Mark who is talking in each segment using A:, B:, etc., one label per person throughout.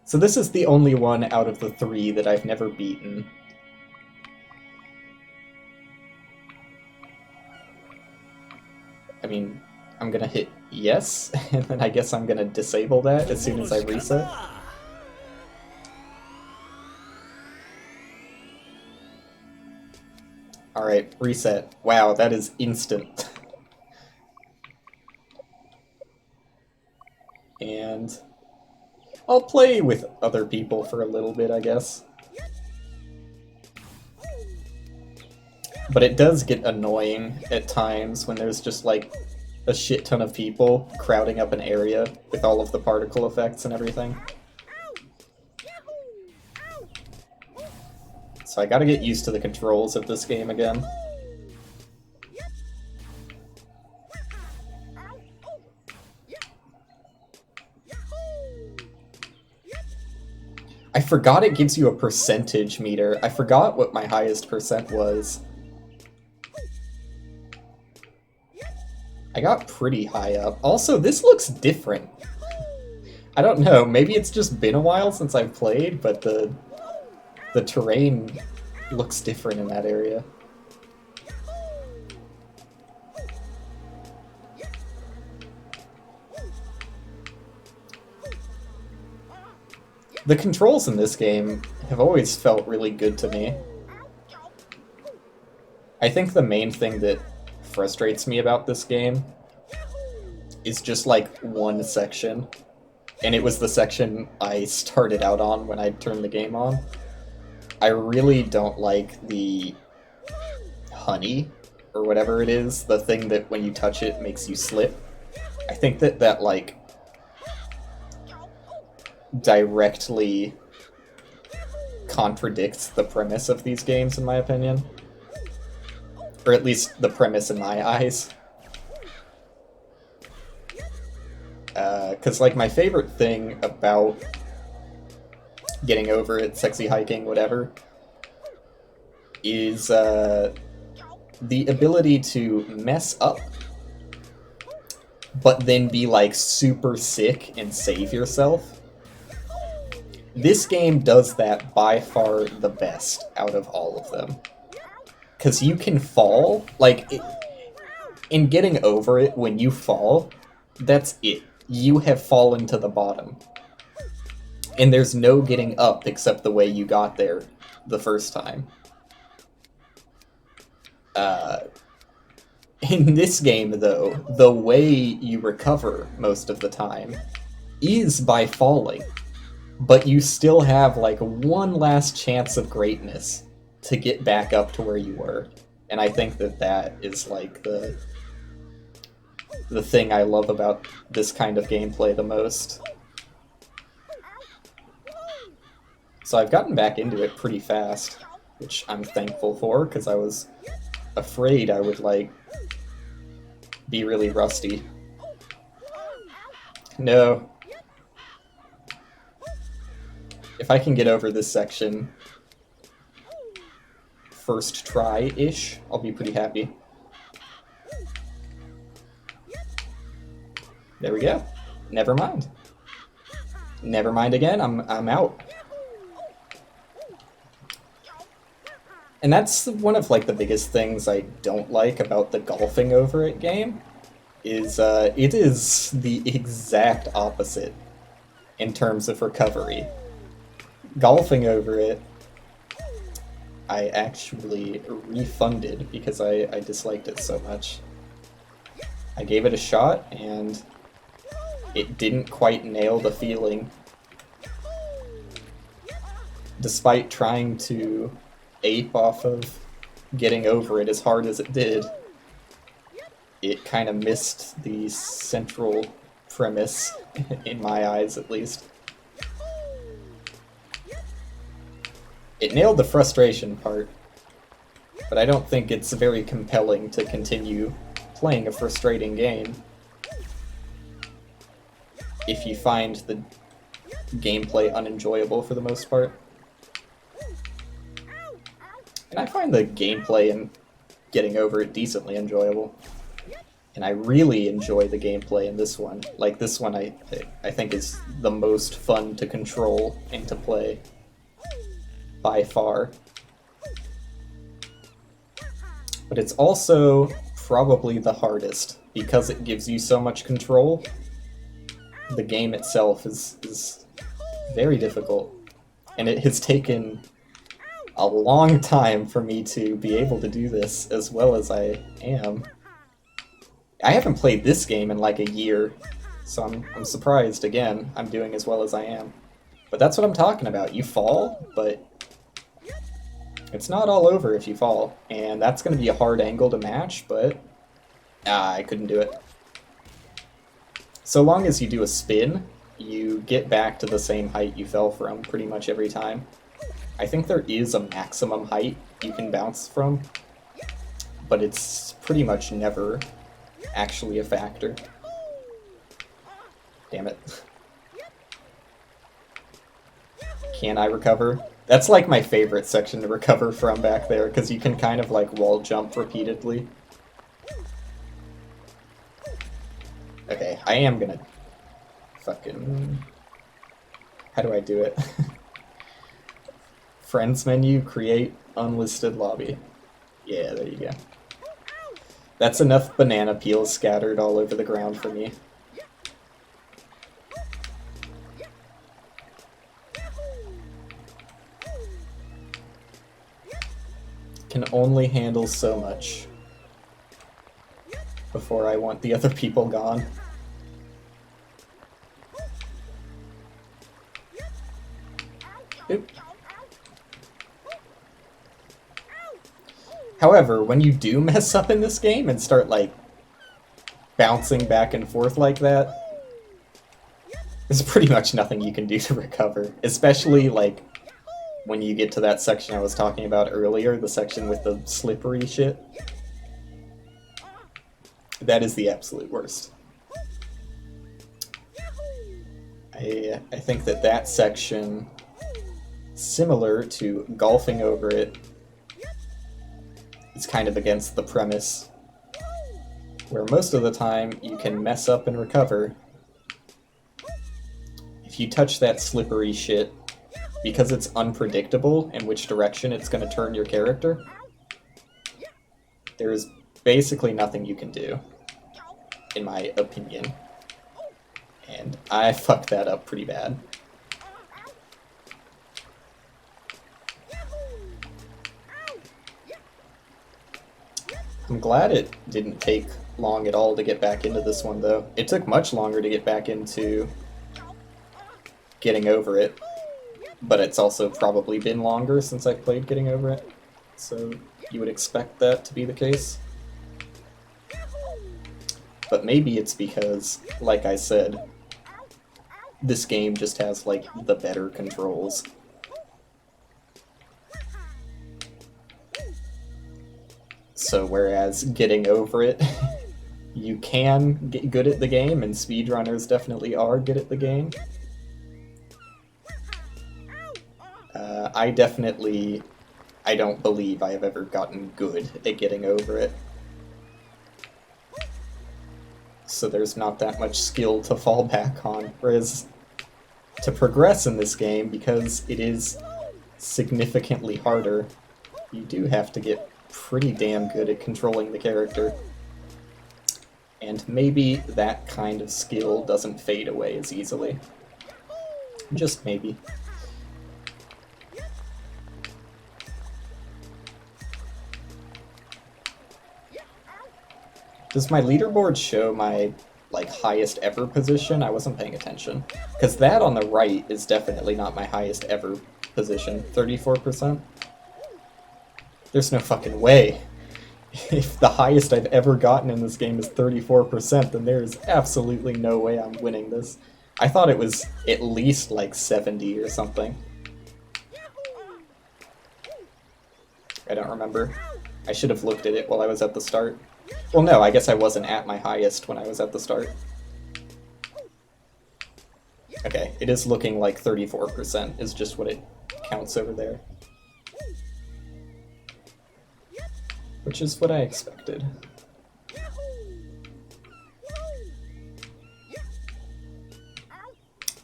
A: So this is the only one out of the 3 that I've never beaten. I mean, I'm gonna hit yes, and then I guess I'm gonna disable that as soon as I reset. Alright, reset. Wow, that is instant. And I'll play with other people for a little bit, I guess. But it does get annoying at times when there's just like a shit ton of people crowding up an area with all of the particle effects and everything. So I gotta get used to the controls of this game again. I forgot it gives you a percentage meter. I forgot what my highest percent was. I got pretty high up. Also, this looks different. I don't know, maybe it's just been a while since I've played, but the terrain looks different in that area. The controls in this game have always felt really good to me. I think the main thing that frustrates me about this game is just like one section, and it was the section I started out on when I turned the game on. I really don't like the honey, or whatever it is, the thing that when you touch it makes you slip. I think that like directly contradicts the premise of these games, in my opinion. Or at least the premise in my eyes. Because, like, my favorite thing about getting over it, sexy hiking, whatever, is the ability to mess up, but then be, like, super sick and save yourself. This game does that by far the best out of all of them. Because you can fall, like, in getting over it, when you fall, that's it. You have fallen to the bottom. And there's no getting up except the way you got there the first time. In this game, though, the way you recover most of the time is by falling. But you still have, like, one last chance of greatness to get back up to where you were. And I think that is, like, the thing I love about this kind of gameplay the most. So I've gotten back into it pretty fast, which I'm thankful for, because I was afraid I would, like, be really rusty. No. If I can get over this section first try-ish, I'll be pretty happy. There we go. Never mind. Never mind again, I'm out. And that's one of, like, the biggest things I don't like about the golfing over it game, is it is the exact opposite in terms of recovery. Golfing over it, I actually refunded because I disliked it so much. I gave it a shot, and it didn't quite nail the feeling. Despite trying to ape off of getting over it as hard as it did, it kind of missed the central premise, in my eyes at least. It nailed the frustration part, but I don't think it's very compelling to continue playing a frustrating game if you find the gameplay unenjoyable for the most part. And I find the gameplay and getting over it decently enjoyable. And I really enjoy the gameplay in this one. Like, this one I think is the most fun to control and to play. By far. But it's also probably the hardest, because it gives you so much control. The game itself is very difficult. And it has taken a long time for me to be able to do this as well as I am. I haven't played this game in like a year, so I'm surprised, again, I'm doing as well as I am. But that's what I'm talking about. You fall, but it's not all over if you fall. And that's going to be a hard angle to match, but I couldn't do it. So long as you do a spin, you get back to the same height you fell from pretty much every time. I think there is a maximum height you can bounce from, but it's pretty much never actually a factor. Damn it. Can I recover? That's like my favorite section to recover from back there, because you can kind of like wall jump repeatedly. Okay, I am gonna fucking... How do I do it? Friends menu, create unlisted lobby. Yeah, there you go. That's enough banana peels scattered all over the ground for me. Can only handle so much before I want the other people gone. Oop. However, when you do mess up in this game and start, like, bouncing back and forth like that, there's pretty much nothing you can do to recover. Especially, like, when you get to that section I was talking about earlier, the section with the slippery shit. That is the absolute worst. I think that section, similar to golfing over it, is kind of against the premise, where most of the time you can mess up and recover. If you touch that slippery shit, because it's unpredictable in which direction it's going to turn your character, there is basically nothing you can do, in my opinion. And I fucked that up pretty bad. I'm glad it didn't take long at all to get back into this one, though. It took much longer to get back into getting over it, but it's also probably been longer since I played getting over it, so you would expect that to be the case. But maybe it's because, like I said, this game just has, like, the better controls. So whereas getting over it, you can get good at the game, and speedrunners definitely are good at the game. I don't believe I have ever gotten good at getting over it. So there's not that much skill to fall back on. Whereas to progress in this game, because it is significantly harder, you do have to get pretty damn good at controlling the character. And maybe that kind of skill doesn't fade away as easily. Just maybe. Does my leaderboard show my, like, highest ever position? I wasn't paying attention. Because that on the right is definitely not my highest ever position. 34%? There's no fucking way. If the highest I've ever gotten in this game is 34%, then there is absolutely no way I'm winning this. I thought it was at least like 70 or something. I don't remember. I should have looked at it while I was at the start. Well, no, I guess I wasn't at my highest when I was at the start. Okay, it is looking like 34% is just what it counts over there. Which is what I expected.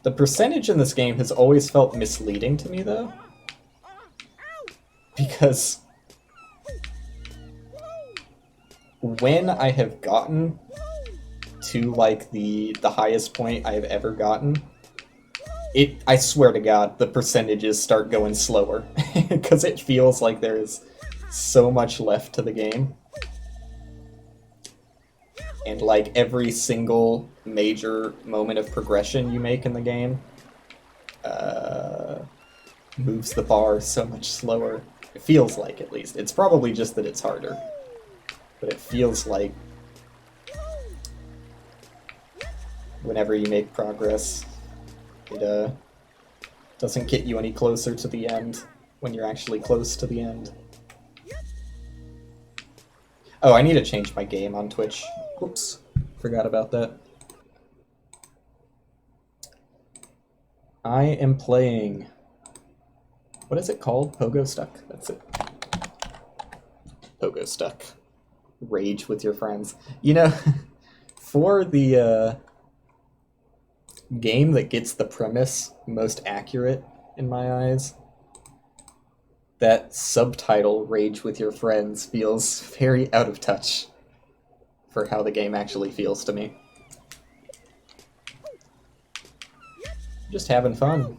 A: The percentage in this game has always felt misleading to me, though. Because when I have gotten to, like, the highest point I've ever gotten, I swear to God, the percentages start going slower. Because it feels like there's so much left to the game. And, like, every single major moment of progression you make in the game moves the bar so much slower. It feels like, at least. It's probably just that it's harder. But it feels like whenever you make progress, it doesn't get you any closer to the end when you're actually close to the end. Oh, I need to change my game on Twitch. Oops, forgot about that. I am playing... What is it called? Pogostuck? That's it. Pogostuck. Rage with your friends. You know, for the game that gets the premise most accurate in my eyes, that subtitle, Rage with Your Friends, feels very out of touch for how the game actually feels to me. Just having fun.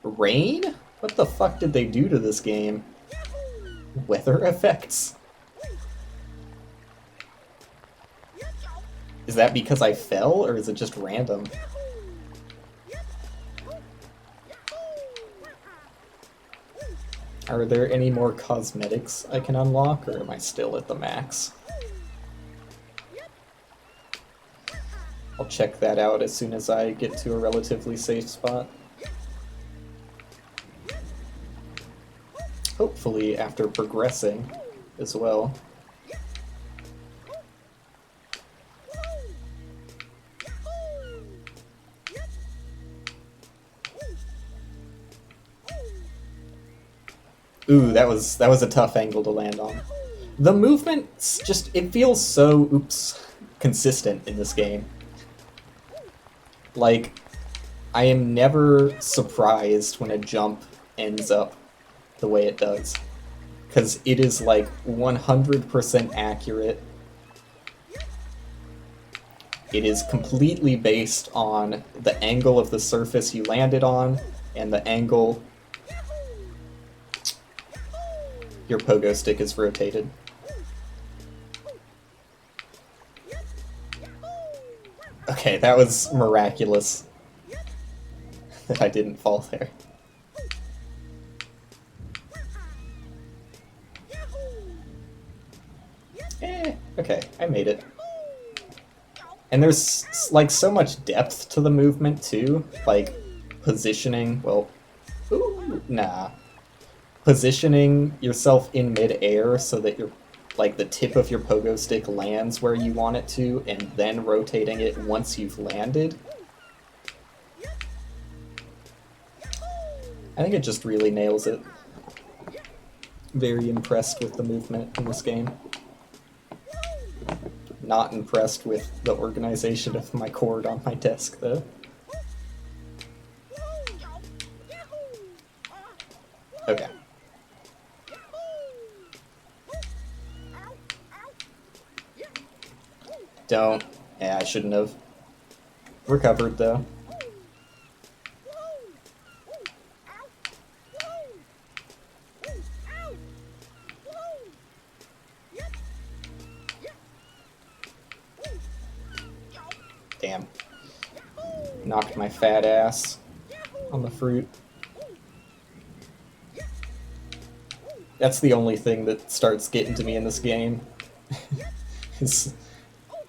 A: Rain? What the fuck did they do to this game? Weather effects? Is that because I fell, or is it just random? Are there any more cosmetics I can unlock, or am I still at the max? I'll check that out as soon as I get to a relatively safe spot. Hopefully after progressing as well. Ooh, that was a tough angle to land on. The movement's just, it feels so, consistent in this game. Like, I am never surprised when a jump ends up the way it does. Because it is, like, 100% accurate. It is completely based on the angle of the surface you landed on, and the angle your pogo stick is rotated. Okay, that was miraculous that I didn't fall there. Okay, I made it. And there's, like, so much depth to the movement, too. Like, positioning, well... Ooh, nah. Positioning yourself in mid-air so that you're, like, the tip of your pogo stick lands where you want it to, and then rotating it once you've landed. I think it just really nails it. Very impressed with the movement in this game. Not impressed with the organization of my cord on my desk, though. Okay. Don't. Yeah, I shouldn't have. Recovered, though. Damn. Knocked my fat ass on the fruit. That's the only thing that starts getting to me in this game. Is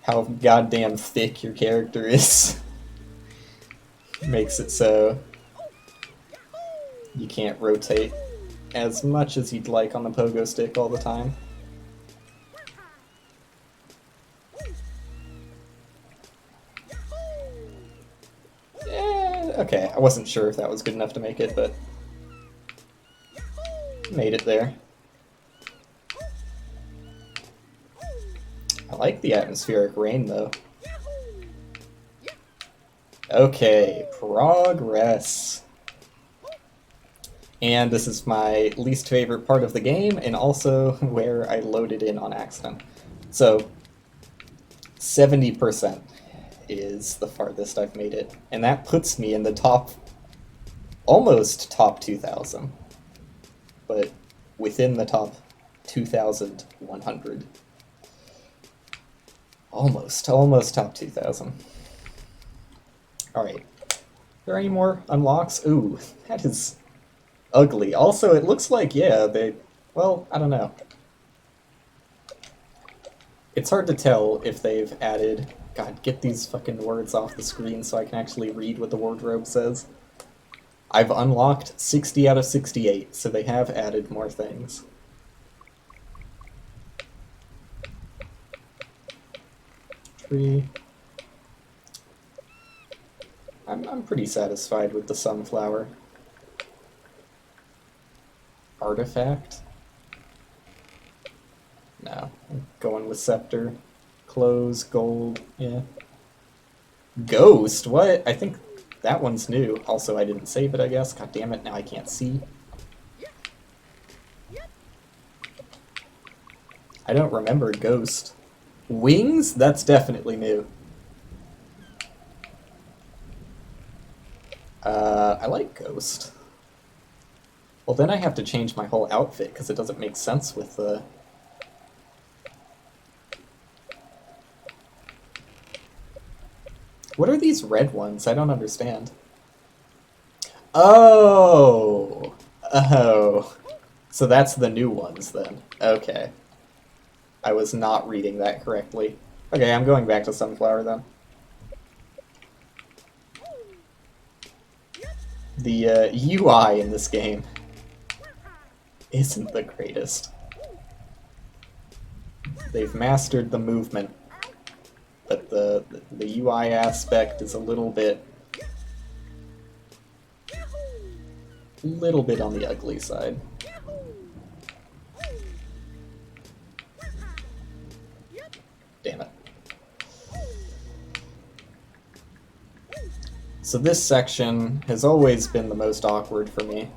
A: how goddamn thick your character is. Makes it so you can't rotate as much as you'd like on the pogo stick all the time. Okay, I wasn't sure if that was good enough to make it, but made it there. I like the atmospheric rain, though. Okay, progress. And this is my least favorite part of the game, and also where I loaded in on accident. So, 70% is the farthest I've made it, and that puts me in the top, almost top 2,000, but within the top 2,100. Almost top 2,000. Alright. Are there any more unlocks? Ooh, that is ugly. Also, it looks like, yeah, well, I don't know. It's hard to tell if they've added... God, get these fucking words off the screen so I can actually read what the wardrobe says. I've unlocked 60 out of 68, so they have added more things. Tree. I'm pretty satisfied with the sunflower. Artifact? No, I'm going with scepter. Clothes, gold, yeah. Ghost? What? I think that one's new. Also, I didn't save it, I guess. God damn it, now I can't see. I don't remember Ghost. Wings? That's definitely new. I like Ghost. Well, then I have to change my whole outfit, because it doesn't make sense with the... What are these red ones? I don't understand. Oh! Oh. So that's the new ones, then. Okay. I was not reading that correctly. Okay, I'm going back to Sunflower, then. The UI in this game isn't the greatest. They've mastered the movement, but the UI aspect is a little bit on the ugly side. Damn it. So this section has always been the most awkward for me.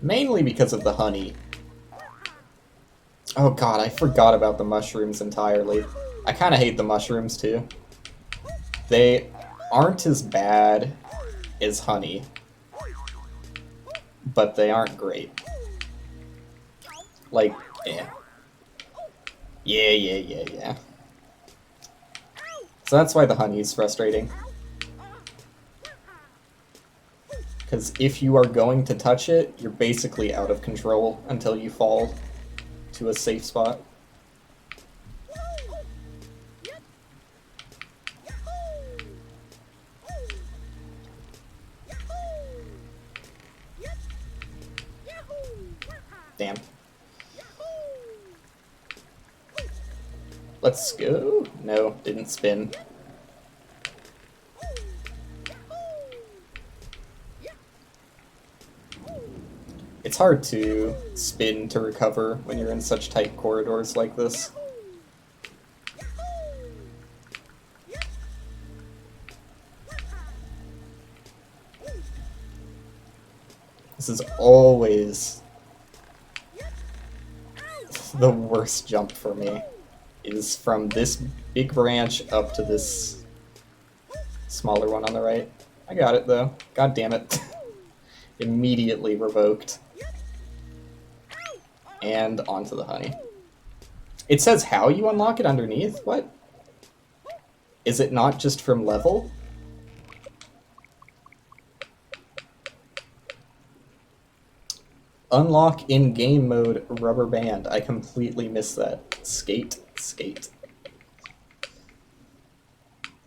A: Mainly because of the honey. Oh god, I forgot about the mushrooms entirely. I kind of hate the mushrooms too. They aren't as bad as honey, but they aren't great. Like, yeah. Yeah. So that's why the honey is frustrating. Because if you are going to touch it, you're basically out of control until you fall to a safe spot. Damn. Let's go. No, didn't spin. It's hard to spin to recover when you're in such tight corridors like this. This is always the worst jump for me, is from this big branch up to this smaller one on the right. I got it though. God damn it. Immediately revoked. And onto the honey. It says how you unlock it underneath? What? Is it not just from level? Unlock in game mode rubber band. I completely missed that. Skate.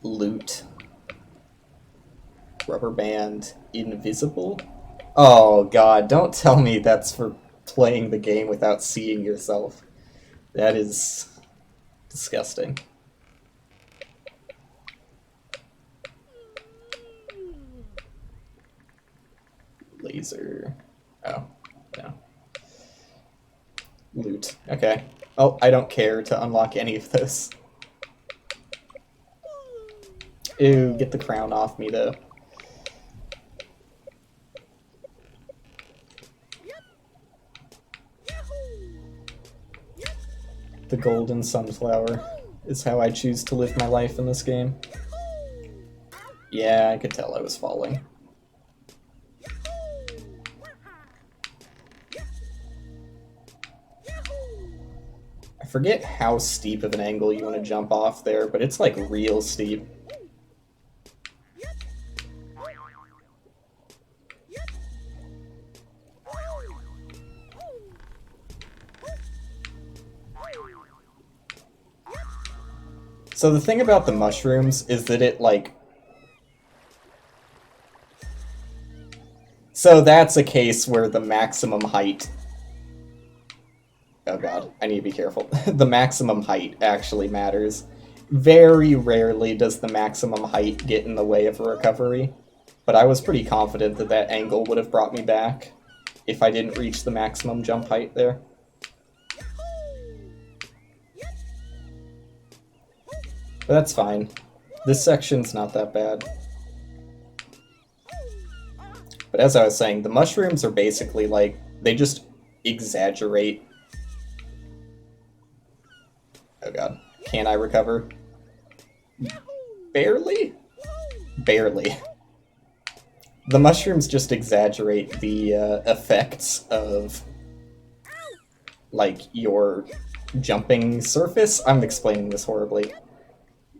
A: Loot. Rubber band. Invisible? Oh god, don't tell me that's for playing the game without seeing yourself. That is disgusting. Laser. Oh, no. Loot. Okay. Oh, I don't care to unlock any of this. Ew, get the crown off me, though. The golden sunflower is how I choose to live my life in this game. Yeah, I could tell I was falling. I forget how steep of an angle you want to jump off there, but it's like real steep. So the thing about the mushrooms is that it, like... So that's a case where the maximum height... Oh god, I need to be careful. The maximum height actually matters. Very rarely does the maximum height get in the way of a recovery, but I was pretty confident that that angle would have brought me back if I didn't reach the maximum jump height there. But that's fine. This section's not that bad. But as I was saying, the mushrooms are basically like, they just exaggerate. Oh god. Can I recover? Barely? Barely. The mushrooms just exaggerate the effects of, like, your jumping surface. I'm explaining this horribly.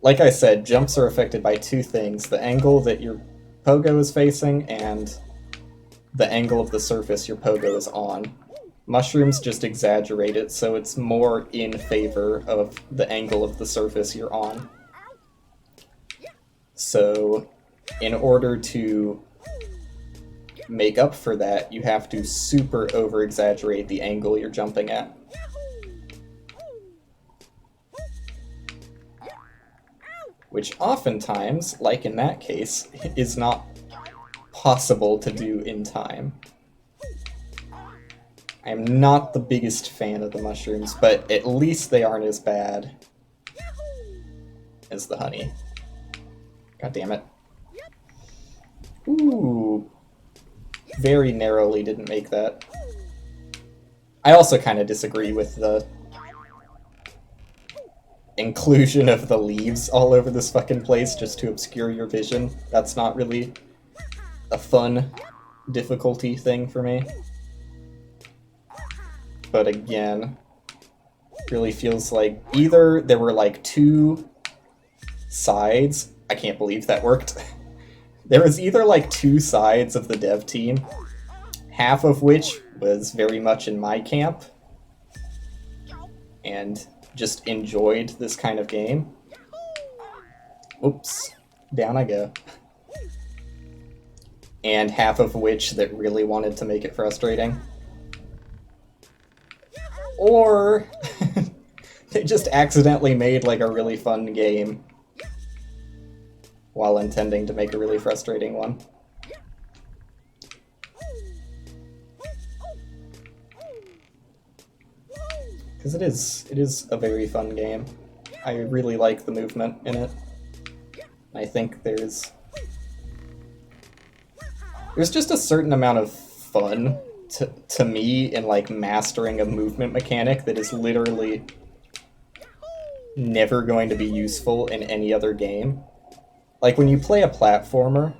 A: Like I said, jumps are affected by two things: the angle that your pogo is facing and the angle of the surface your pogo is on. Mushrooms just exaggerate it, so it's more in favor of the angle of the surface you're on. So, in order to make up for that, you have to super over-exaggerate the angle you're jumping at. Which oftentimes, like in that case, is not possible to do in time. I am not the biggest fan of the mushrooms, but at least they aren't as bad as the honey. God damn it. Ooh. Very narrowly didn't make that. I also kind of disagree with the inclusion of the leaves all over this fucking place just to obscure your vision. That's not really a fun difficulty thing for me. But again, really feels like either there were like two sides. I can't believe that worked. There was either like two sides of the dev team, half of which was very much in my camp and just enjoyed this kind of game. Oops, down I go. And half of which that really wanted to make it frustrating. Or they just accidentally made like a really fun game while intending to make a really frustrating one. Because it is a very fun game. I really like the movement in it. I think there's just a certain amount of fun to me in like mastering a movement mechanic that is literally never going to be useful in any other game. Like when you play a platformer,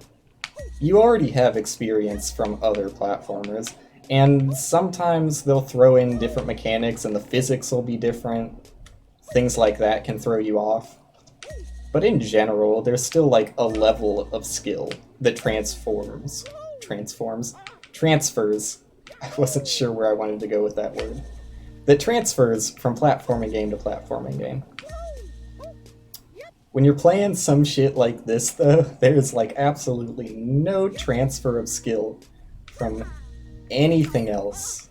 A: you already have experience from other platformers, and sometimes they'll throw in different mechanics and the physics will be different. Things like that can throw you off. But in general, there's still like a level of skill that transfers. I wasn't sure where I wanted to go with that word. That transfers from platforming game to platforming game. When you're playing some shit like this, though, there's like absolutely no transfer of skill from anything else.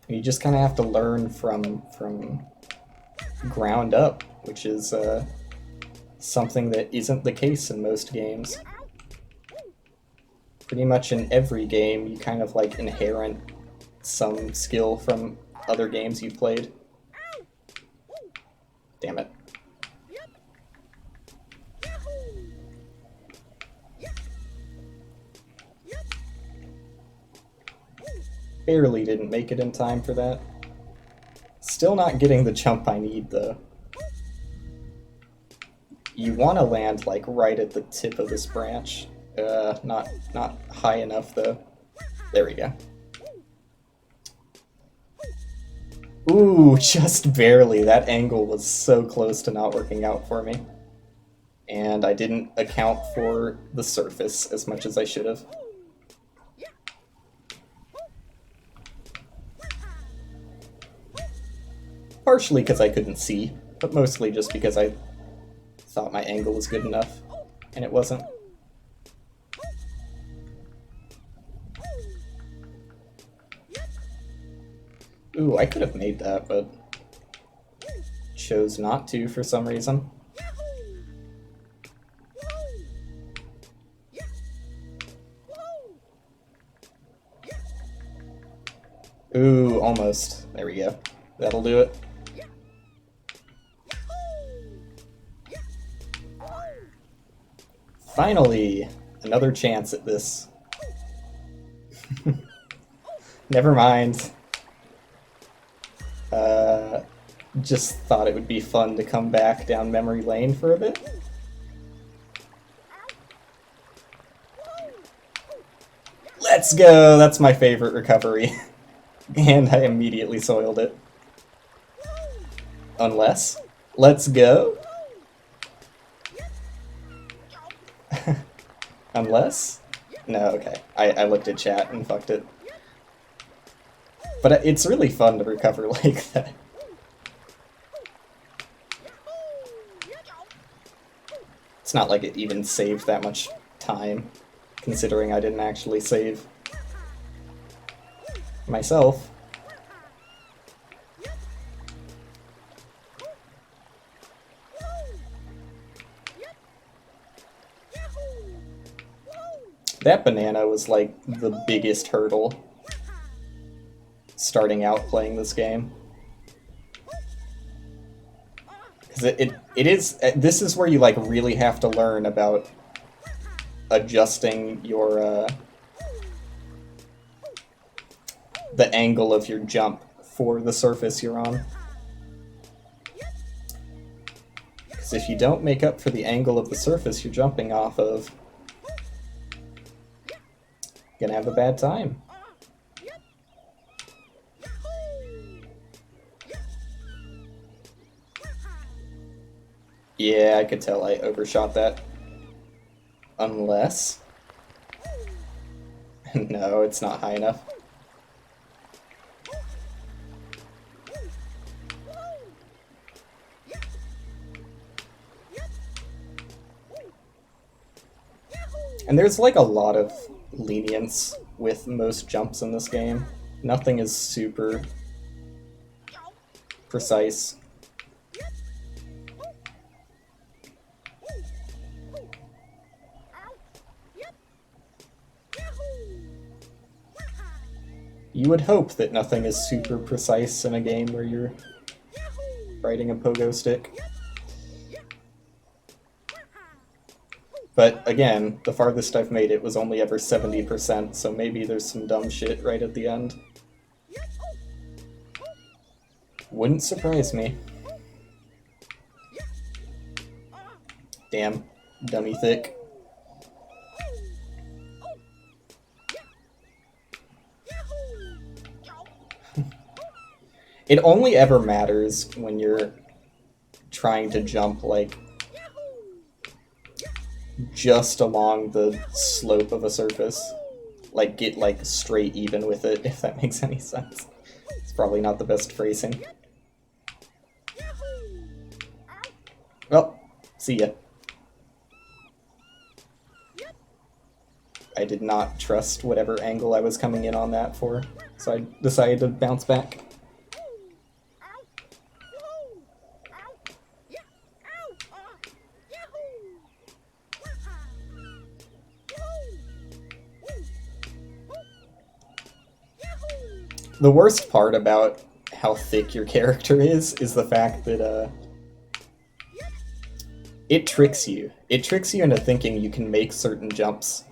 A: You just kind of have to learn from ground up, which is something that isn't the case in most games. Pretty much in every game, you kind of like inherit some skill from other games you've played. Damn it. barely didn't make it in time for that. Still not getting the jump I need, though. You want to land, like, right at the tip of this branch. Not high enough, though. There we go. Ooh, just barely. That angle was so close to not working out for me. And I didn't account for the surface as much as I should have. Partially because I couldn't see, but mostly just because I thought my angle was good enough, and it wasn't. Ooh, I could have made that, but chose not to for some reason. Ooh, almost. There we go. That'll do it. Finally! Another chance at this. Never mind. Just thought it would be fun to come back down memory lane for a bit. Let's go! That's my favorite recovery. And I immediately soiled it. Unless. Let's go! Unless? No, okay. I looked at chat and fucked it. But it's really fun to recover like that. It's not like it even saved that much time, considering I didn't actually save myself. That banana was like the biggest hurdle starting out playing this game. Because this is where you like really have to learn about adjusting your the angle of your jump for the surface you're on. Because if you don't make up for the angle of the surface you're jumping off of, you're gonna have a bad time. Yeah, I could tell I overshot that. Unless... No, it's not high enough. And there's like a lot of lenience with most jumps in this game. Nothing is super precise. You would hope that nothing is super precise in a game where you're riding a pogo stick. But again, the farthest I've made it was only ever 70%, so maybe there's some dumb shit right at the end. Wouldn't surprise me. Damn, dummy thick. It only ever matters when you're trying to jump, like, just along the slope of a surface. Like, get, like, straight even with it, if that makes any sense. It's probably not the best phrasing. Well, see ya. I did not trust whatever angle I was coming in on that for, so I decided to bounce back. The worst part about how thick your character is the fact that it tricks you. It tricks you into thinking you can make certain jumps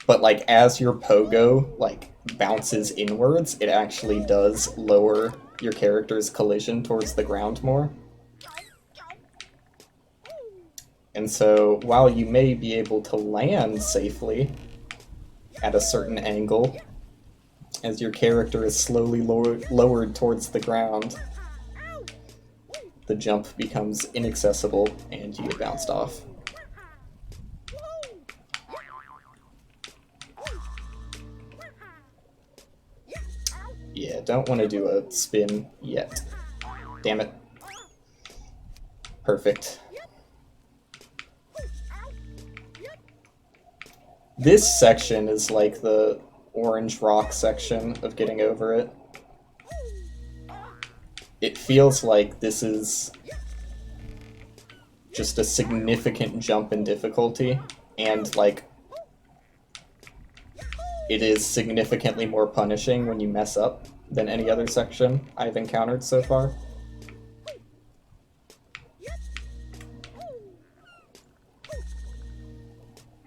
A: but like as your pogo like bounces inwards, it actually does lower your character's collision towards the ground more. And so while you may be able to land safely at a certain angle, as your character is slowly lowered towards the ground, the jump becomes inaccessible and you get bounced off. Yeah, don't want to do a spin yet. Damn it. Perfect. This section is like the orange rock section of getting over it. It feels like this is just a significant jump in difficulty, and like it is significantly more punishing when you mess up than any other section I've encountered so far.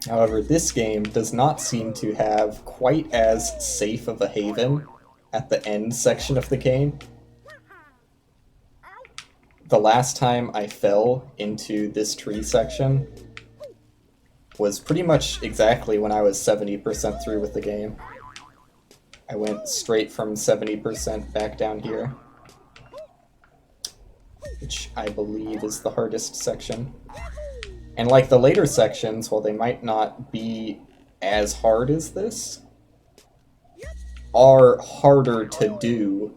A: However, this game does not seem to have quite as safe of a haven at the end section of the game. The last time I fell into this tree section was pretty much exactly when I was 70% through with the game. I went straight from 70% back down here, which I believe is the hardest section. And like the later sections, while they might not be as hard as this, are harder to do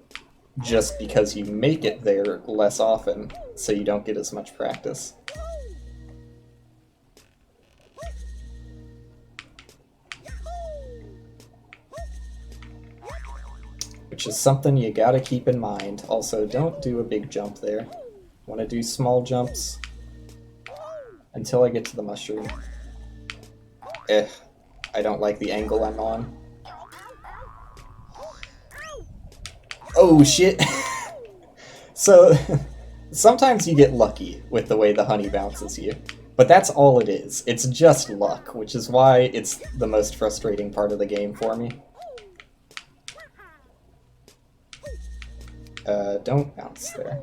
A: just because you make it there less often, so you don't get as much practice. Which is something you gotta keep in mind. Also, don't do a big jump there. Want to do small jumps until I get to the mushroom. I don't like the angle I'm on. Oh shit! So, sometimes you get lucky with the way the honey bounces you. But that's all it is. It's just luck, which is why it's the most frustrating part of the game for me. Don't bounce there.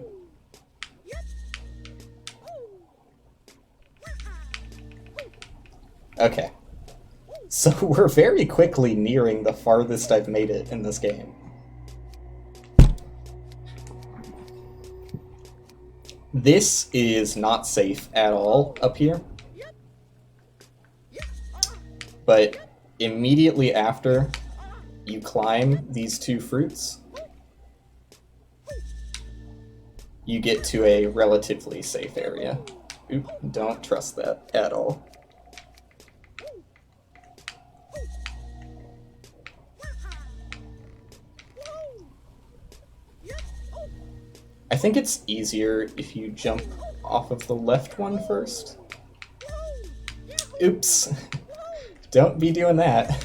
A: Okay. So we're very quickly nearing the farthest I've made it in this game. This is not safe at all up here. But immediately after you climb these two fruits, you get to a relatively safe area. Oop, don't trust that at all. I think it's easier if you jump off of the left one first. Oops. Don't be doing that.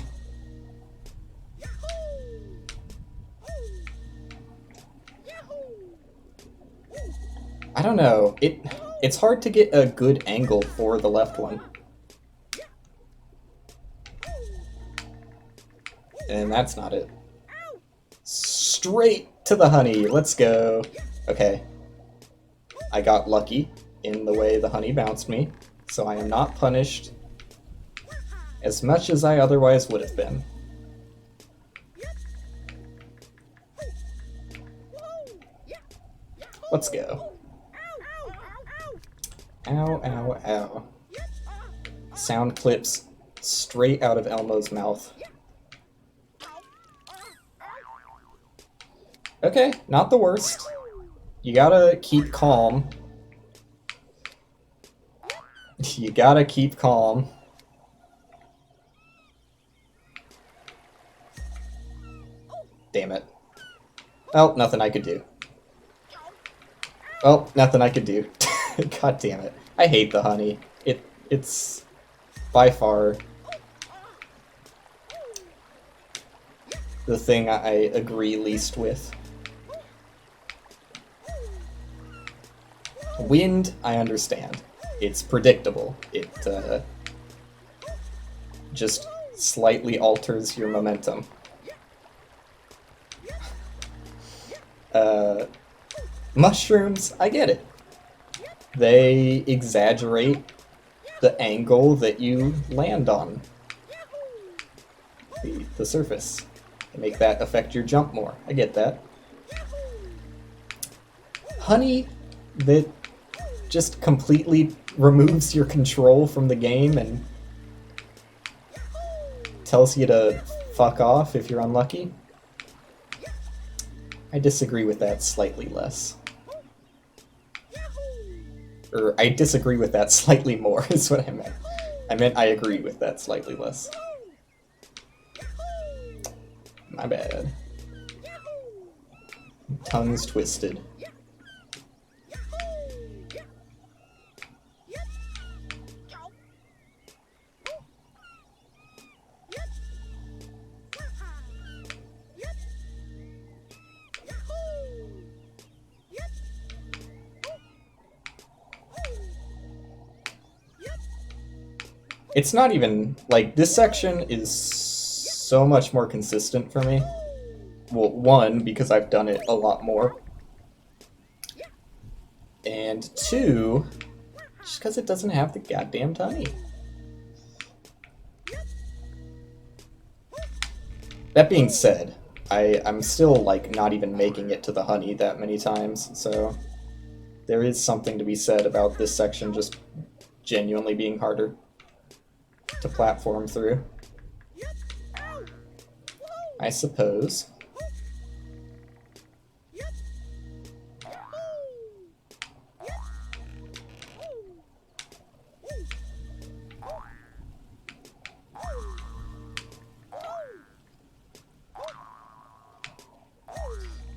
A: I don't know. It's hard to get a good angle for the left one. And that's not it. Straight to the honey. Let's go. Okay. I got lucky in the way the honey bounced me, so I am not punished as much as I otherwise would have been. Let's go. Ow, ow, ow. Sound clips straight out of Elmo's mouth. Okay, not the worst. You gotta keep calm. You gotta keep calm. Damn it. Well, nothing I could do. Well, nothing I could do. God damn it. I hate the honey. It's by far the thing I agree least with. Wind, I understand. It's predictable. It just slightly alters your momentum. Mushrooms, I get it. They exaggerate the angle that you land on the surface. They make that affect your jump more. I get that. Honey that just completely removes your control from the game and tells you to fuck off if you're unlucky. I disagree with that slightly less. Or I disagree with that slightly more is what I meant. I meant I agree with that slightly less. My bad. Tongue's twisted. It's not even, like, this section is so much more consistent for me. Well, one, because I've done it a lot more. And two, just because it doesn't have the goddamn honey. That being said, I'm still, like, not even making it to the honey that many times, so there is something to be said about this section just genuinely being harder to platform through, I suppose.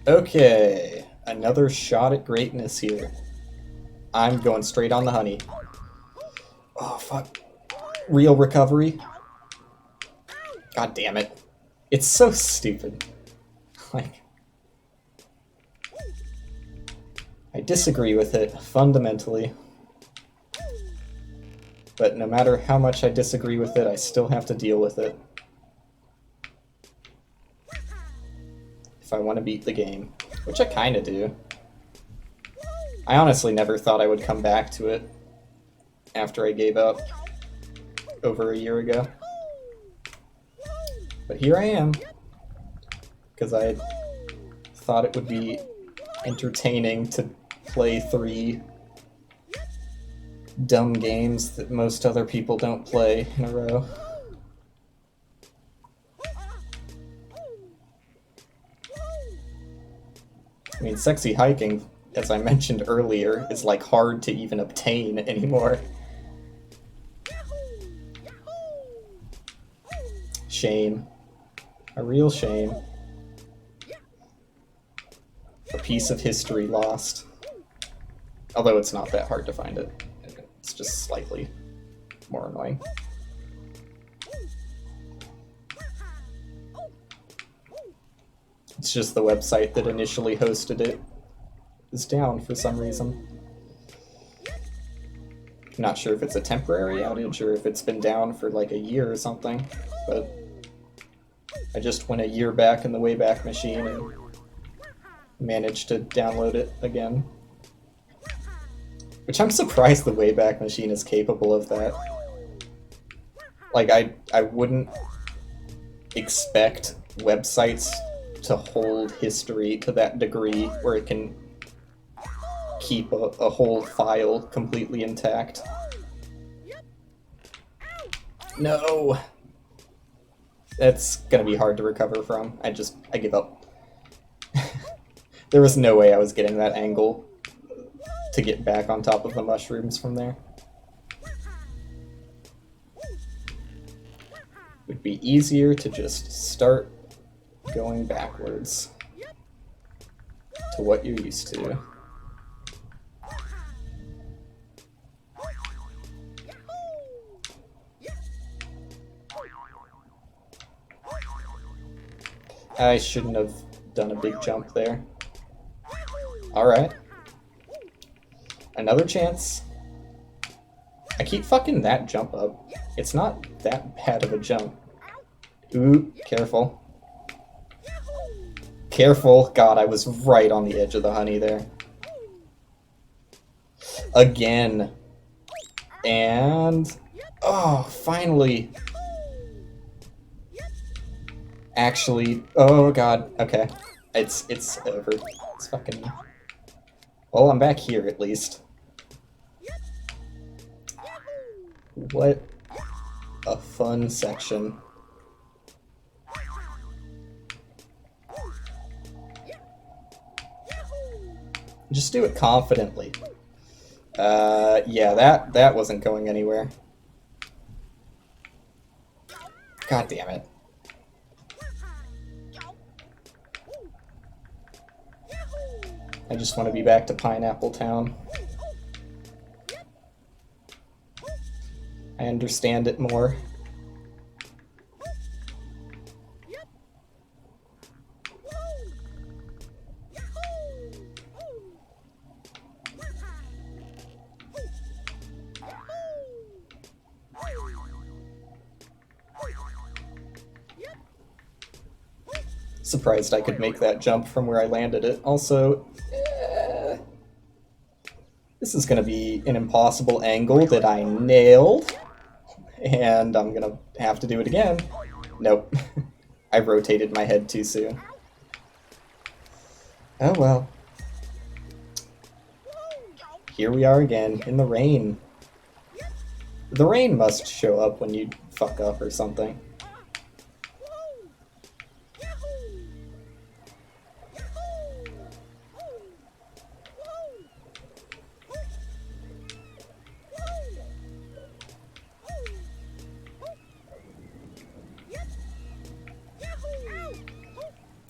A: Okay, another shot at greatness here. I'm going straight on the honey. Oh, fuck. Real recovery. God damn it. It's so stupid. Like, I disagree with it fundamentally. But no matter how much I disagree with it, I still have to deal with it. If I want to beat the game, which I kind of do. I honestly never thought I would come back to it after I gave up over a year ago. But here I am, because I thought it would be entertaining to play 3 dumb games that most other people don't play in a row. I mean, sexy hiking, as I mentioned earlier, is like hard to even obtain anymore. Shame. A real shame. A piece of history lost. Although it's not that hard to find it. It's just slightly more annoying. It's just the website that initially hosted it is down for some reason. I'm not sure if it's a temporary outage or if it's been down for like a year or something, but I just went a year back in the Wayback Machine and managed to download it again. Which I'm surprised the Wayback Machine is capable of that. Like, I wouldn't expect websites to hold history to that degree where it can keep a whole file completely intact. No! That's gonna be hard to recover from. I give up. There was no way I was getting that angle to get back on top of the mushrooms from there. It would be easier to just start going backwards to what you're used to. I shouldn't have done a big jump there. Alright. Another chance. I keep fucking that jump up. It's not that bad of a jump. Ooh, careful. Careful. God, I was right on the edge of the honey there. Again. And... oh, finally. Actually... oh, God. Okay. It's over. It's fucking... well, I'm back here, at least. What a fun section. Just do it confidently. Yeah, that wasn't going anywhere. God damn it. I just want to be back to Pineapple Town. I understand it more. Surprised I could make that jump from where I landed it. Also, this is going to be an impossible angle that I nailed. And I'm going to have to do it again. Nope. I rotated my head too soon. Oh well. Here we are again, in the rain. The rain must show up when you fuck up or something.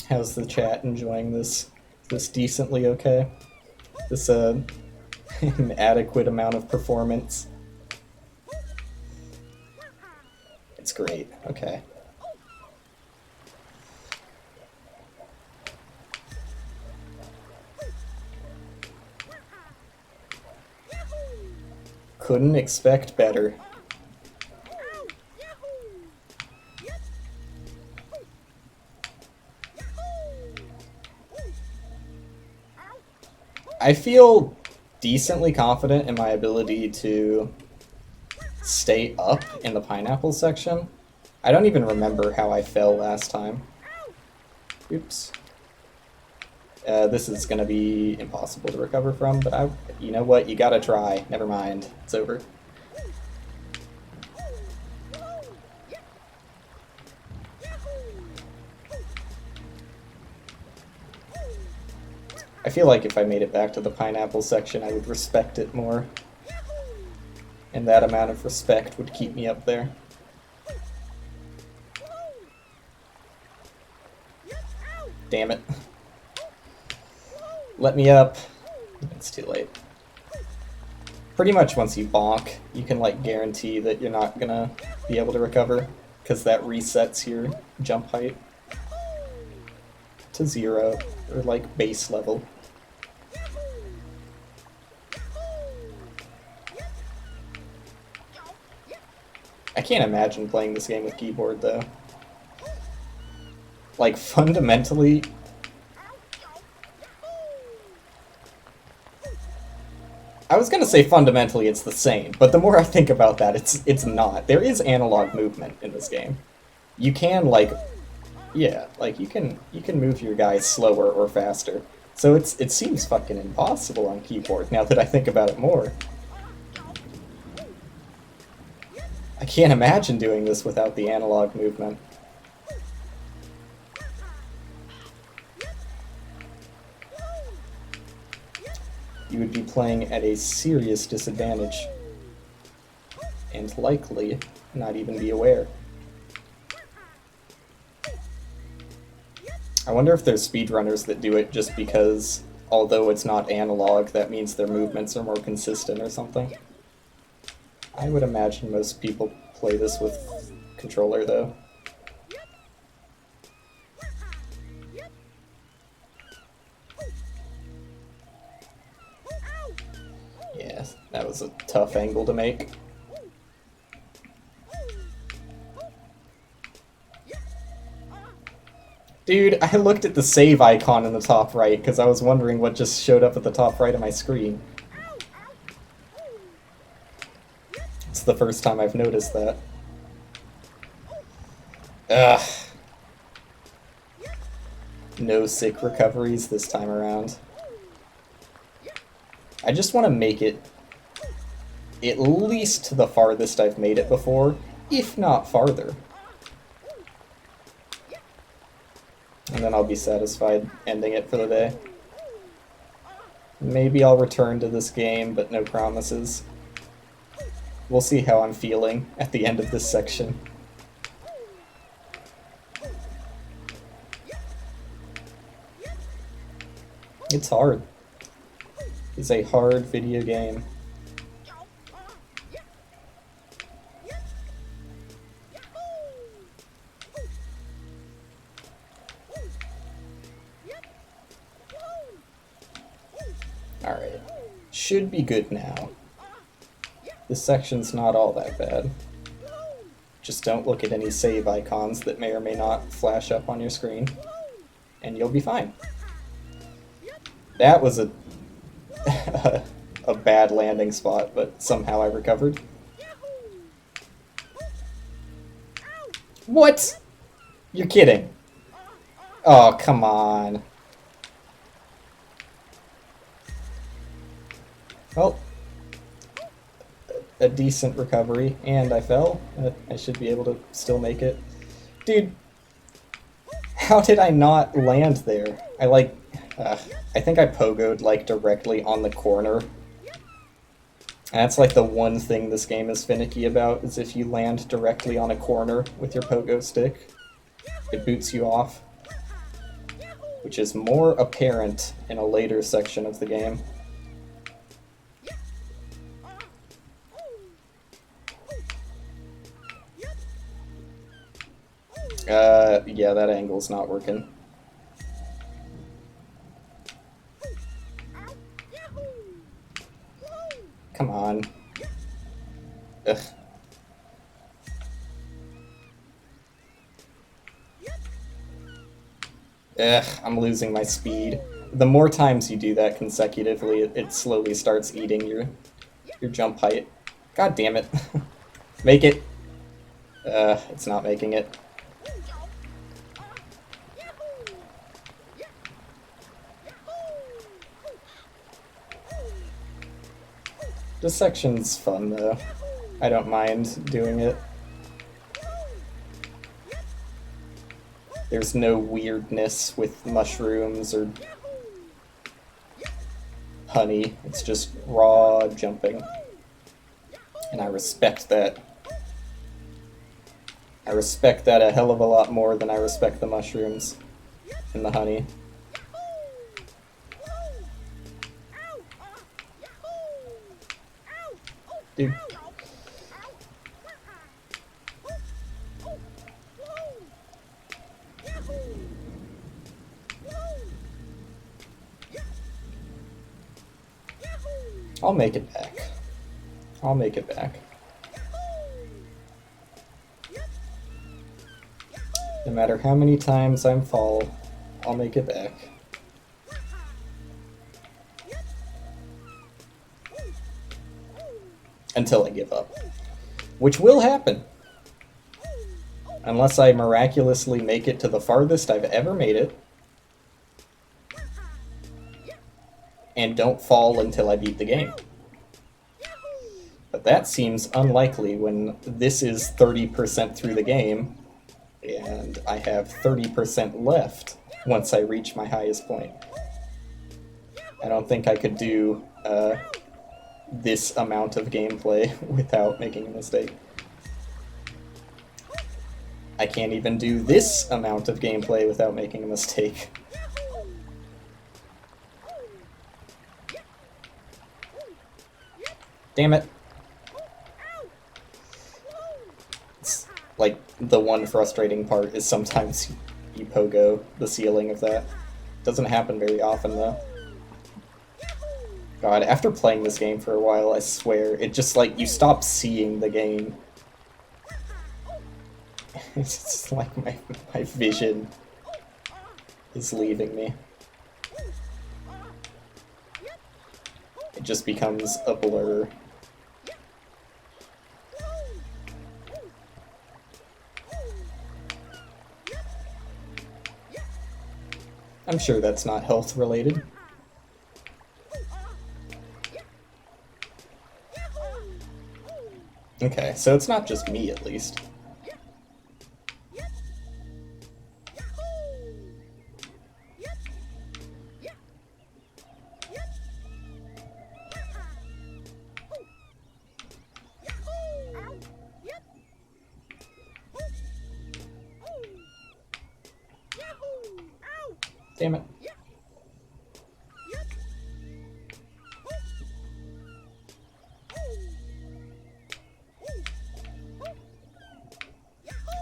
A: How's the chat enjoying this? This decently okay? This an adequate amount of performance? It's great. Okay. Couldn't expect better. I feel decently confident in my ability to stay up in the pineapple section. I don't even remember how I fell last time. Oops. This is gonna be impossible to recover from, but you know what? You gotta try. Never mind. It's over. I feel like if I made it back to the pineapple section, I would respect it more. And that amount of respect would keep me up there. Damn it. Let me up. It's too late. Pretty much once you bonk, you can like guarantee that you're not gonna be able to recover, because that resets your jump height to 0, or like base level. I can't imagine playing this game with keyboard though. Like fundamentally, I was gonna say fundamentally it's the same, but the more I think about that, it's not. There is analog movement in this game. You can like, yeah, like you can move your guys slower or faster. So it seems fucking impossible on keyboard now that I think about it more. I can't imagine doing this without the analog movement. You would be playing at a serious disadvantage, and likely not even be aware. I wonder if there's speedrunners that do it just because, although it's not analog, that means their movements are more consistent or something. I would imagine most people play this with controller, though. Yeah, that was a tough angle to make. Dude, I looked at the save icon in the top right because I was wondering what just showed up at the top right of my screen. It's the first time I've noticed that. Ugh. No sick recoveries this time around. I just want to make it at least to the farthest I've made it before, if not farther. And then I'll be satisfied ending it for the day. Maybe I'll return to this game, but no promises. We'll see how I'm feeling at the end of this section. It's hard. It's a hard video game. Alright. Should be good now. This section's not all that bad. Just don't look at any save icons that may or may not flash up on your screen, and you'll be fine. That was a bad landing spot, but somehow I recovered. What? You're kidding. Oh, come on. Well, a decent recovery, and I fell. I should be able to still make it. Dude, how did I not land there? I think I pogoed, like, directly on the corner. And that's, like, the one thing this game is finicky about, is if you land directly on a corner with your pogo stick, it boots you off. Which is more apparent in a later section of the game. Yeah, that angle's not working. Come on. Ugh. Ugh, I'm losing my speed. The more times you do that consecutively, it slowly starts eating your jump height. God damn it. Make it. It's not making it. This section's fun, though. I don't mind doing it. There's no weirdness with mushrooms or honey. It's just raw jumping. And I respect that. I respect that a hell of a lot more than I respect the mushrooms and the honey. Dude. I'll make it back. I'll make it back. No matter how many times I fall, I'll make it back. Until I give up. Which will happen. Unless I miraculously make it to the farthest I've ever made it. And don't fall until I beat the game. But that seems unlikely when this is 30% through the game, and I have 30% left once I reach my highest point. I don't think I could do this amount of gameplay without making a mistake. I can't even do this amount of gameplay without making a mistake. Damn it. It's like the one frustrating part is sometimes you pogo the ceiling of that. Doesn't happen very often though. God, after playing this game for a while, I swear, it just like, you stop seeing the game. It's just like my vision is leaving me. It just becomes a blur. I'm sure that's not health related. Okay, so it's not just me at least. Damn it.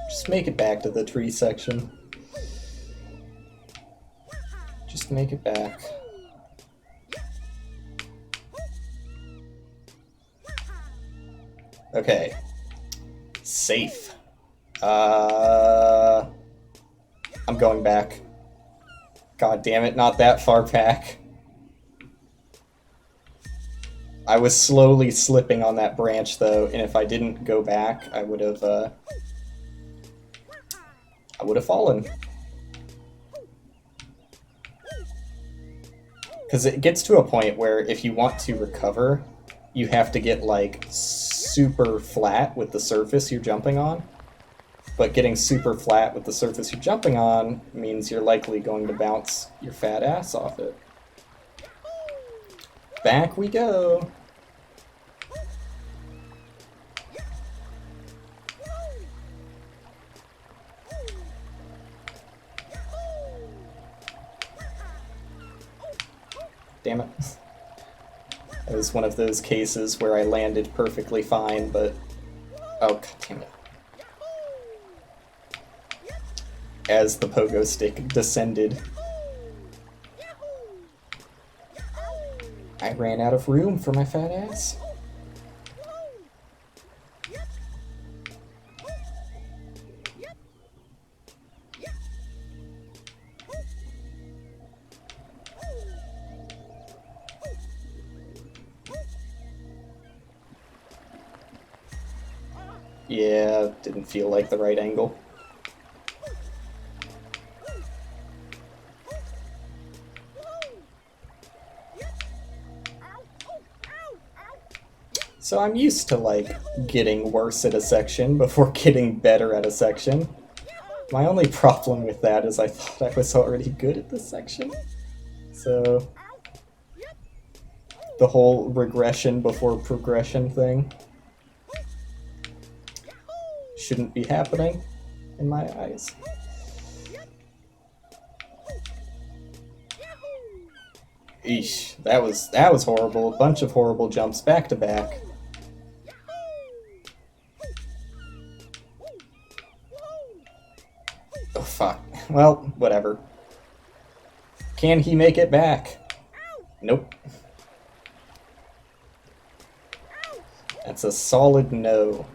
A: Just make it back to the tree section. Just make it back. Okay. Safe. I'm going back. God damn it, not that far back. I was slowly slipping on that branch though, and if I didn't go back, I would have fallen. Because it gets to a point where if you want to recover, you have to get like super flat with the surface you're jumping on. But getting super flat with the surface you're jumping on means you're likely going to bounce your fat ass off it. Back we go! Damn it. It was one of those cases where I landed perfectly fine, but... Oh, god damn it. As the pogo stick descended, I ran out of room for my fat ass. Yeah, didn't feel like the right angle. So I'm used to, like, getting worse at a section before getting better at a section. My only problem with that is I thought I was already good at this section. So... the whole regression before progression thing shouldn't be happening, in my eyes. Eesh, that was horrible. A bunch of horrible jumps back to back. Oh fuck. Well, whatever. Can he make it back? Nope. That's a solid no.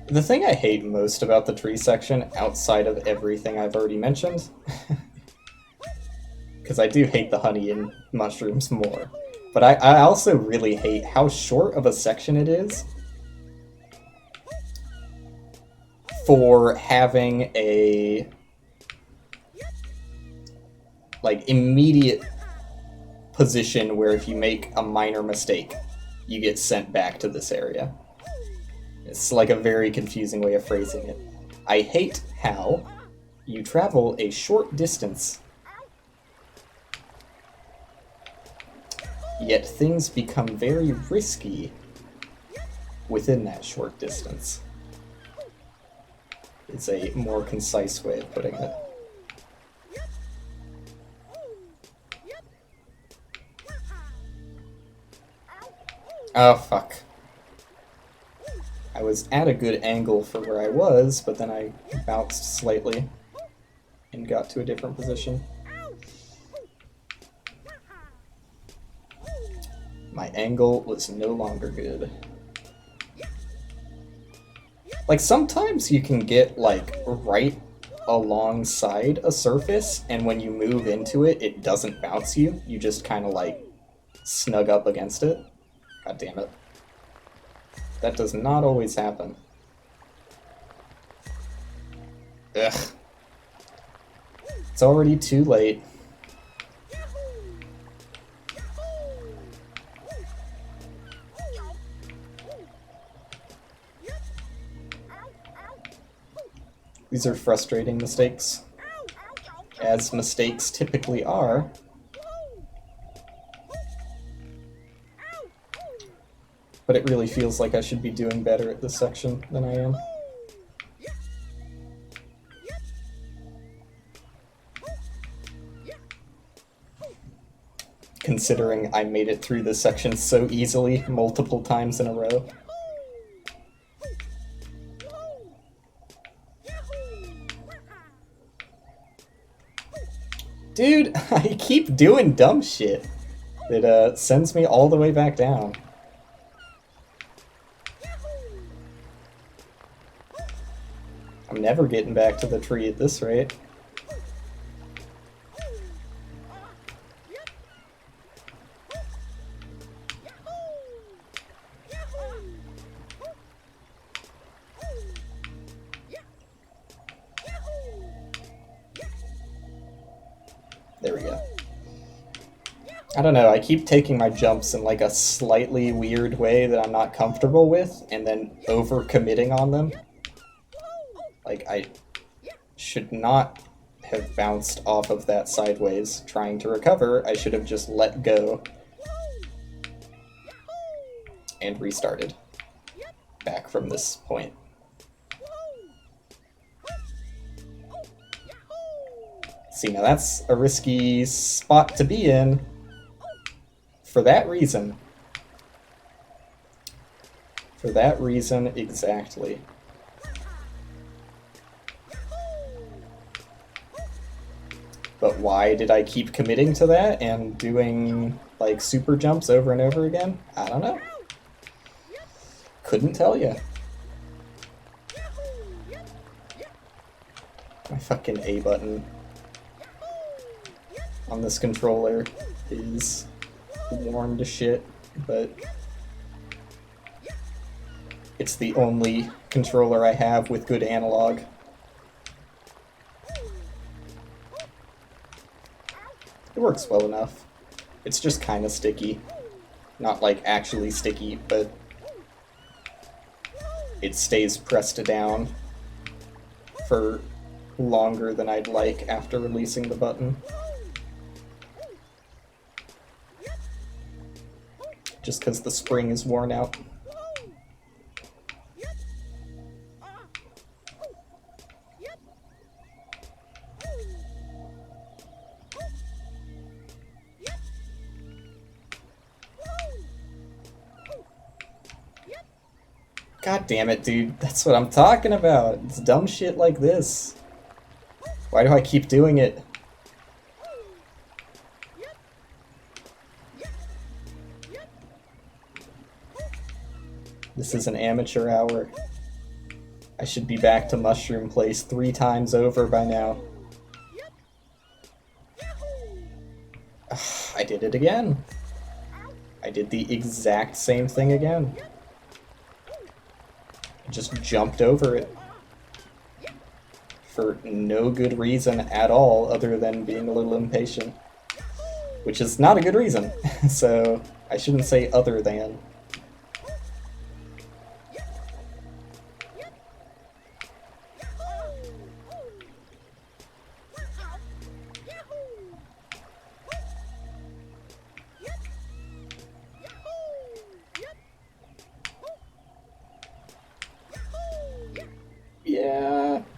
A: The thing I hate most about the tree section, outside of everything I've already mentioned, because I do hate the honey and mushrooms more, but I also really hate how short of a section it is for having a, like, immediate position where if you make a minor mistake, you get sent back to this area. It's like a very confusing way of phrasing it. I hate how you travel a short distance, yet things become very risky within that short distance. It's a more concise way of putting it. Oh, fuck. I was at a good angle for where I was, but then I bounced slightly. and got to a different position. My angle was no longer good. Like, sometimes you can get, like, right alongside a surface, and when you move into it, it doesn't bounce you. You just kind of, like, snug up against it. God damn it. That does not always happen. Ugh. It's already too late. These are frustrating mistakes, as mistakes typically are. But it really feels like I should be doing better at this section than I am. Considering I made it through this section so easily multiple times in a row. Dude, I keep doing dumb shit that sends me all the way back down. I'm never getting back to the tree at this rate. There we go. I don't know, I keep taking my jumps in like a slightly weird way that I'm not comfortable with, and then over-committing on them. Like, I should not have bounced off of that sideways trying to recover. I should have just let go and restarted back from this point. See, now that's a risky spot to be in for that reason. For that reason exactly. But why did I keep committing to that and doing, like, super jumps over and over again? I don't know. Couldn't tell you. My fucking A button on this controller is worn to shit, but it's the only controller I have with good analog. It works well enough. It's just kind of sticky. Not like actually sticky, but it stays pressed down for longer than I'd like after releasing the button. Just because the spring is worn out. God damn it, dude. That's what I'm talking about. It's dumb shit like this. Why do I keep doing it? This is an amateur hour. I should be back to Mushroom Place 3 times over by now. Ugh, I did it again. I did the exact same thing again. I just jumped over it. For no good reason at all other than being a little impatient. Which is not a good reason, so I shouldn't say other than.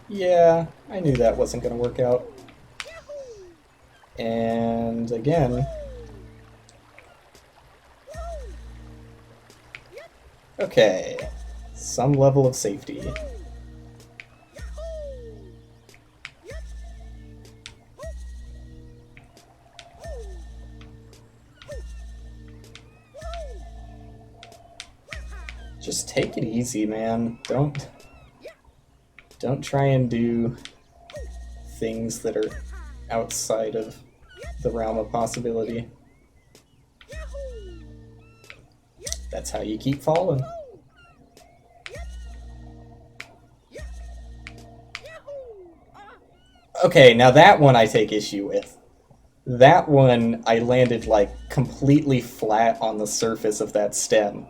A: Yeah, I knew that wasn't going to work out. And again... Okay, some level of safety. Just take it easy, man. Don't try and do things that are outside of the realm of possibility. That's how you keep falling. Okay, now that one I take issue with. That one, I landed like completely flat on the surface of that stem,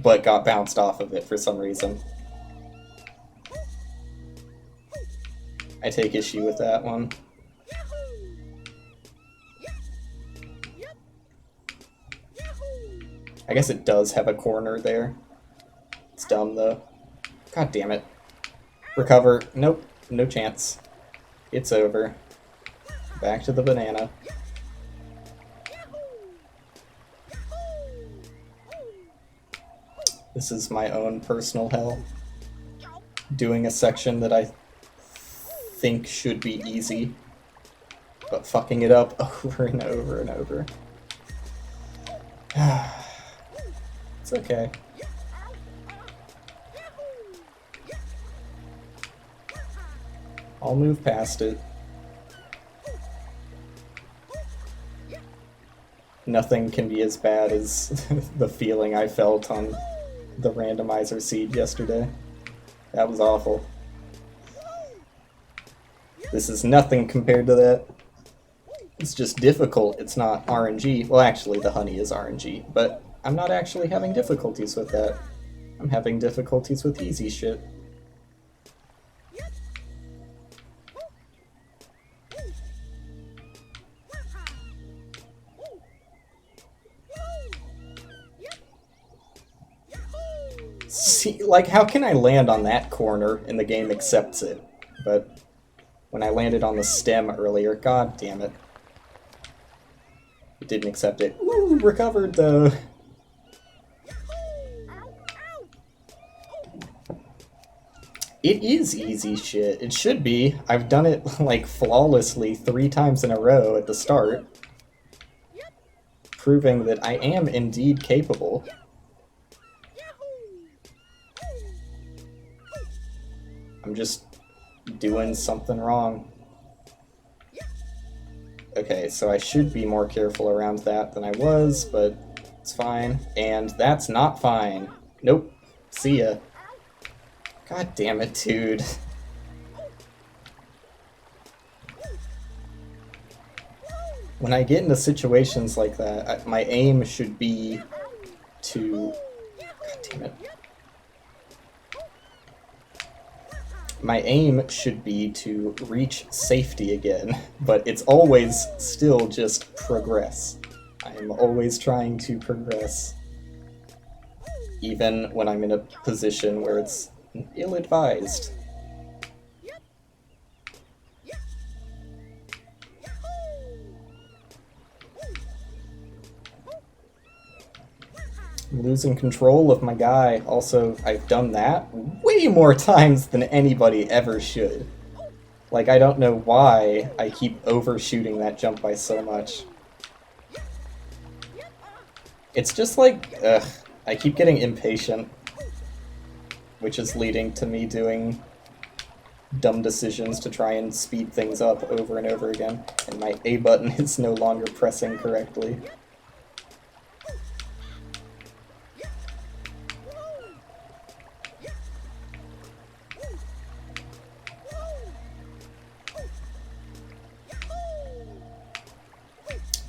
A: but got bounced off of it for some reason. I take issue with that one. I guess it does have a corner there. It's dumb though. God damn it. Recover. Nope. No chance. It's over. Back to the banana. This is my own personal hell. Doing a section that I think should be easy, but fucking it up over and over and over. It's okay. I'll move past it. Nothing can be as bad as the feeling I felt on the randomizer seed yesterday. That was awful. This is nothing compared to that. It's just difficult. It's not RNG. Well, actually, the honey is RNG, but I'm not actually having difficulties with that. I'm having difficulties with easy shit. See, like, how can I land on that corner and the game accepts it? But when I landed on the stem earlier, god damn it. It didn't accept it. Woo, recovered though. It is easy shit. It should be. I've done it like flawlessly 3 times in a row at the start, proving that I am indeed capable. I'm just doing something wrong. Okay, so I should be more careful around that than I was, but it's fine. And that's not fine. Nope. See ya. God damn it, dude. When I get into situations like that, my aim should be to... God damn it. My aim should be to reach safety again, but it's always still just progress. I am always trying to progress, even when I'm in a position where it's ill-advised. I'm losing control of my guy. Also, I've done that way more times than anybody ever should. Like, I don't know why I keep overshooting that jump by so much. It's just like, ugh, I keep getting impatient, which is leading to me doing dumb decisions to try and speed things up over and over again, and my A button is no longer pressing correctly.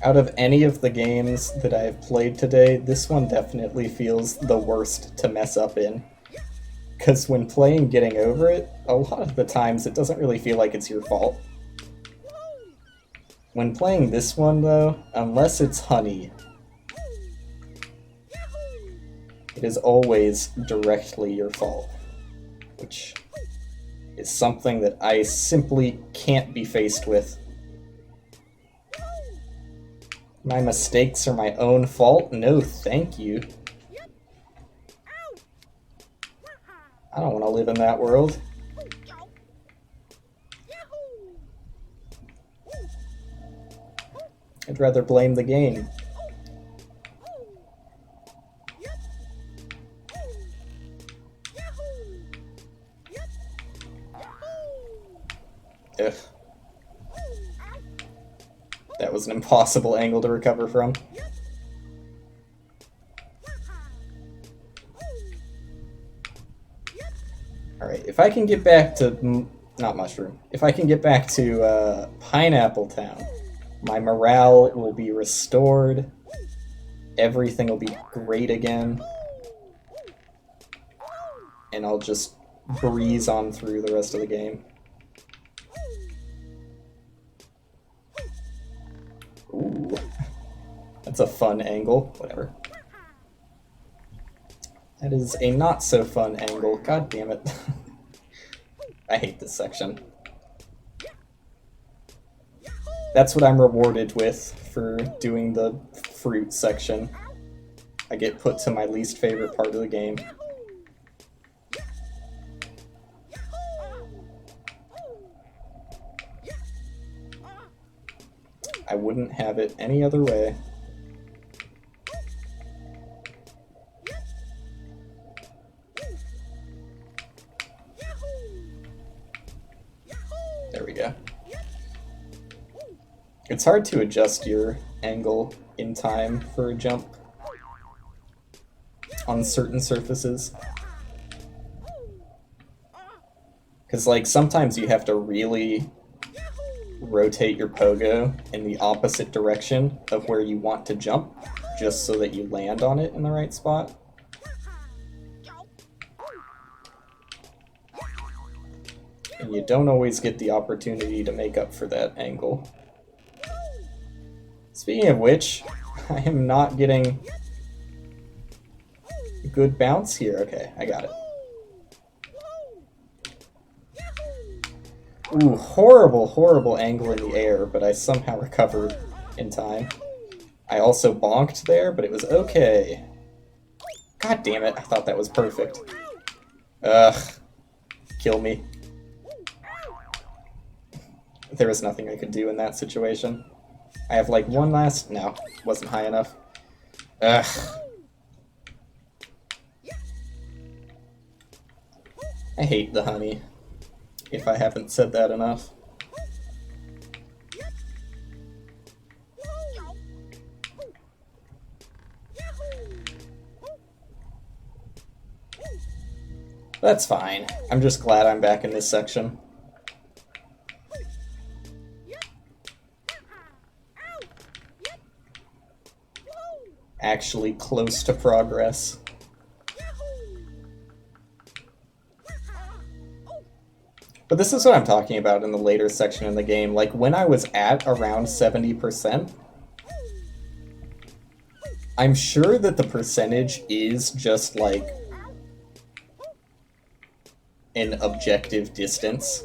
A: Out of any of the games that I've played today, this one definitely feels the worst to mess up in. Because when playing Getting Over It, a lot of the times it doesn't really feel like it's your fault. When playing this one, though, unless it's honey, it is always directly your fault. Which is something that I simply can't be faced with. My mistakes are my own fault? No, thank you. I don't want to live in that world. I'd rather blame the game. Ugh. That was an impossible angle to recover from. Alright, if I can get back to... not Mushroom. If I can get back to Pineapple Town, my morale will be restored. Everything will be great again. And I'll just breeze on through the rest of the game. Ooh. That's a fun angle. Whatever. That is a not so fun angle. God damn it. I hate this section. That's what I'm rewarded with for doing the fruit section. I get put to my least favorite part of the game. I wouldn't have it any other way. There we go. It's hard to adjust your angle in time for a jump on certain surfaces. Because, like, sometimes you have to really rotate your pogo in the opposite direction of where you want to jump, just so that you land on it in the right spot. And you don't always get the opportunity to make up for that angle. Speaking of which, I am not getting a good bounce here. Okay, I got it. Ooh, horrible, horrible angle in the air, but I somehow recovered in time. I also bonked there, but it was okay. God damn it, I thought that was perfect. Ugh. Kill me. There was nothing I could do in that situation. I have like one last... No, wasn't high enough. Ugh. I hate the honey, if I haven't said that enough. That's fine. I'm just glad I'm back in this section. Actually close to progress. But this is what I'm talking about in the later section in the game. Like, when I was at around 70%, I'm sure that the percentage is just, like, an objective distance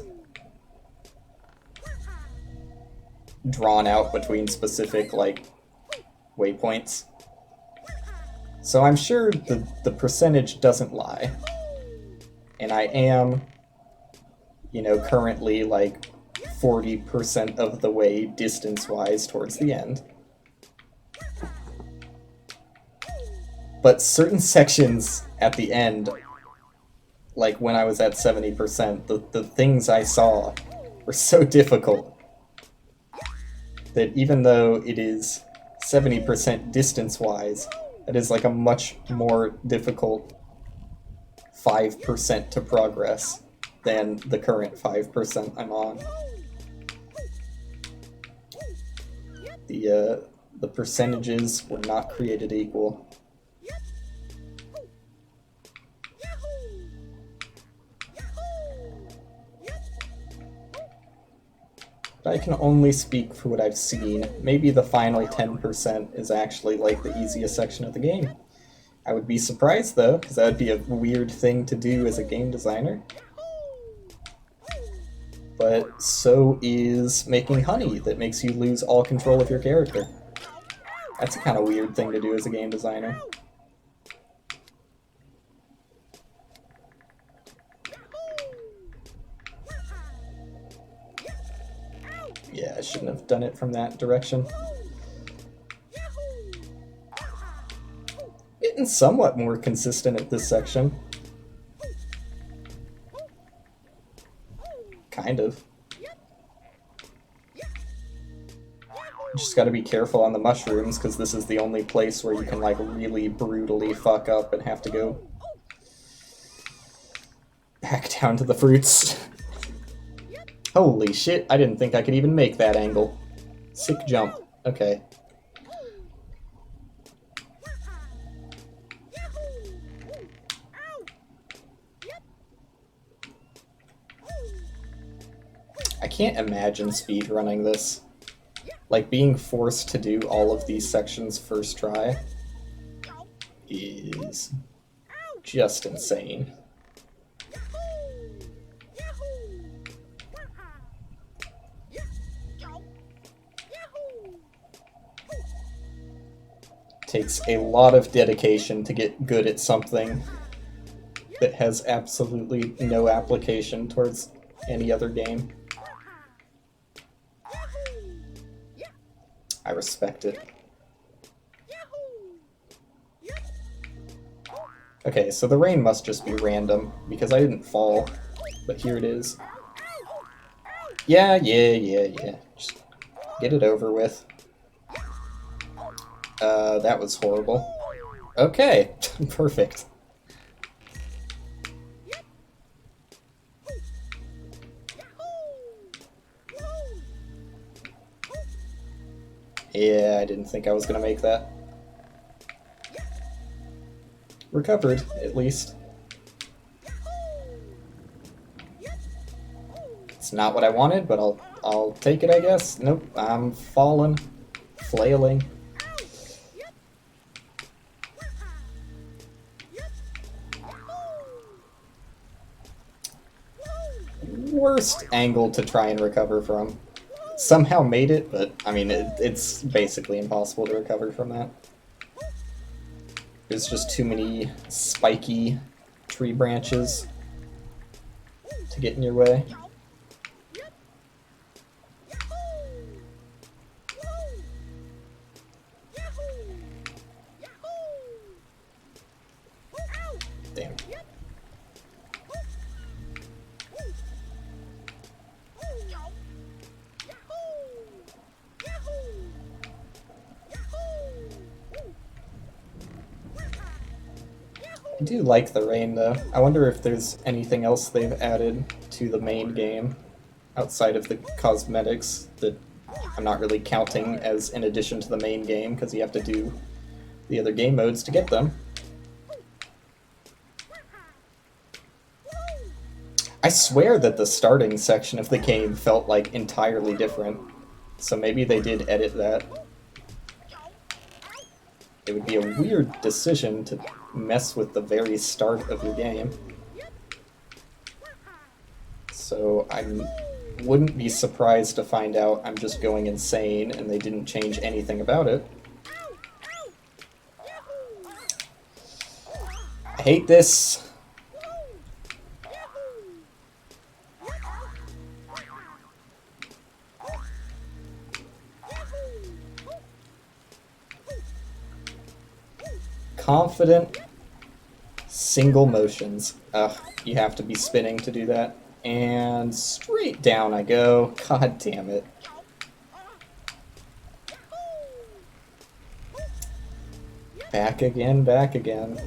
A: drawn out between specific, like, waypoints. So I'm sure the percentage doesn't lie. And I am, you know, currently like 40% of the way distance-wise towards the end. But certain sections at the end, like when I was at 70%, the things I saw were so difficult that even though it is 70% distance-wise, that is like a much more difficult 5% to progress than the current 5% I'm on. The percentages were not created equal. But I can only speak for what I've seen. Maybe the final 10% is actually like the easiest section of the game. I would be surprised though, because that would be a weird thing to do as a game designer. But so is making honey that makes you lose all control of your character. That's a kind of weird thing to do as a game designer. Yeah, I shouldn't have done it from that direction. Getting somewhat more consistent at this section. Kind of. Just gotta be careful on the mushrooms, because this is the only place where you can, like, really brutally fuck up and have to go back down to the fruits. Holy shit, I didn't think I could even make that angle. Sick jump. Okay. I can't imagine speedrunning this. Like, being forced to do all of these sections first try is just insane. Takes a lot of dedication to get good at something that has absolutely no application towards any other game. I respect it. Okay, so the rain must just be random, because I didn't fall, but here it is. Yeah. Just get it over with. That was horrible. Okay, perfect. Yeah, I didn't think I was gonna make that. Recovered, at least. It's not what I wanted, but I'll take it, I guess. Nope, I'm falling, flailing. Worst angle to try and recover from. Somehow made it, but I mean, it's basically impossible to recover from that. There's just too many spiky tree branches to get in your way. Damn. I do like the rain, though. I wonder if there's anything else they've added to the main game outside of the cosmetics that I'm not really counting as in addition to the main game, because you have to do the other game modes to get them. I swear that the starting section of the game felt like entirely different, so maybe they did edit that. It would be a weird decision to mess with the very start of your game. So I wouldn't be surprised to find out I'm just going insane and they didn't change anything about it. I hate this. Confident single motions. Ugh, you have to be spinning to do that. And straight down I go. God damn it. Back again, back again.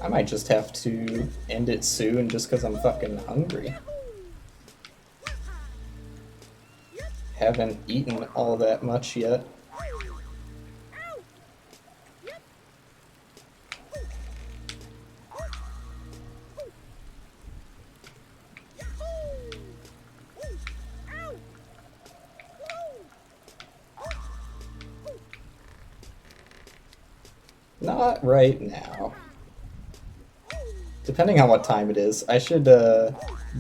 A: I might just have to end it soon just because I'm fucking hungry. Haven't eaten all that much yet. Not right now. Depending on what time it is, I should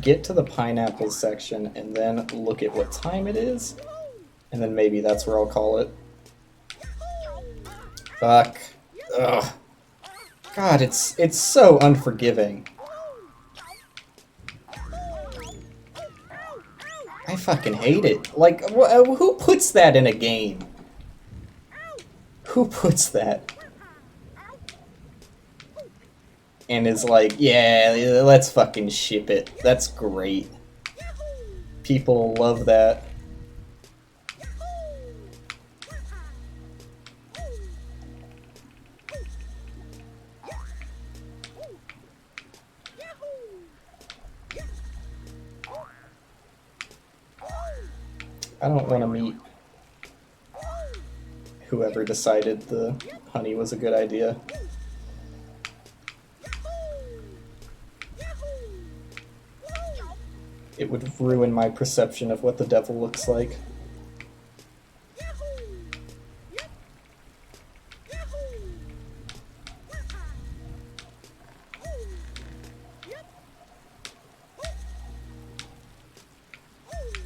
A: get to the pineapple section and then look at what time it is, and then maybe that's where I'll call it. Fuck. Ugh. God, it's so unforgiving. I fucking hate it. Like, who puts that in a game? Who puts that? And is like, yeah, let's fucking ship it. That's great. People love that. I don't want to meet whoever decided the honey was a good idea. It would ruin my perception of what the devil looks like.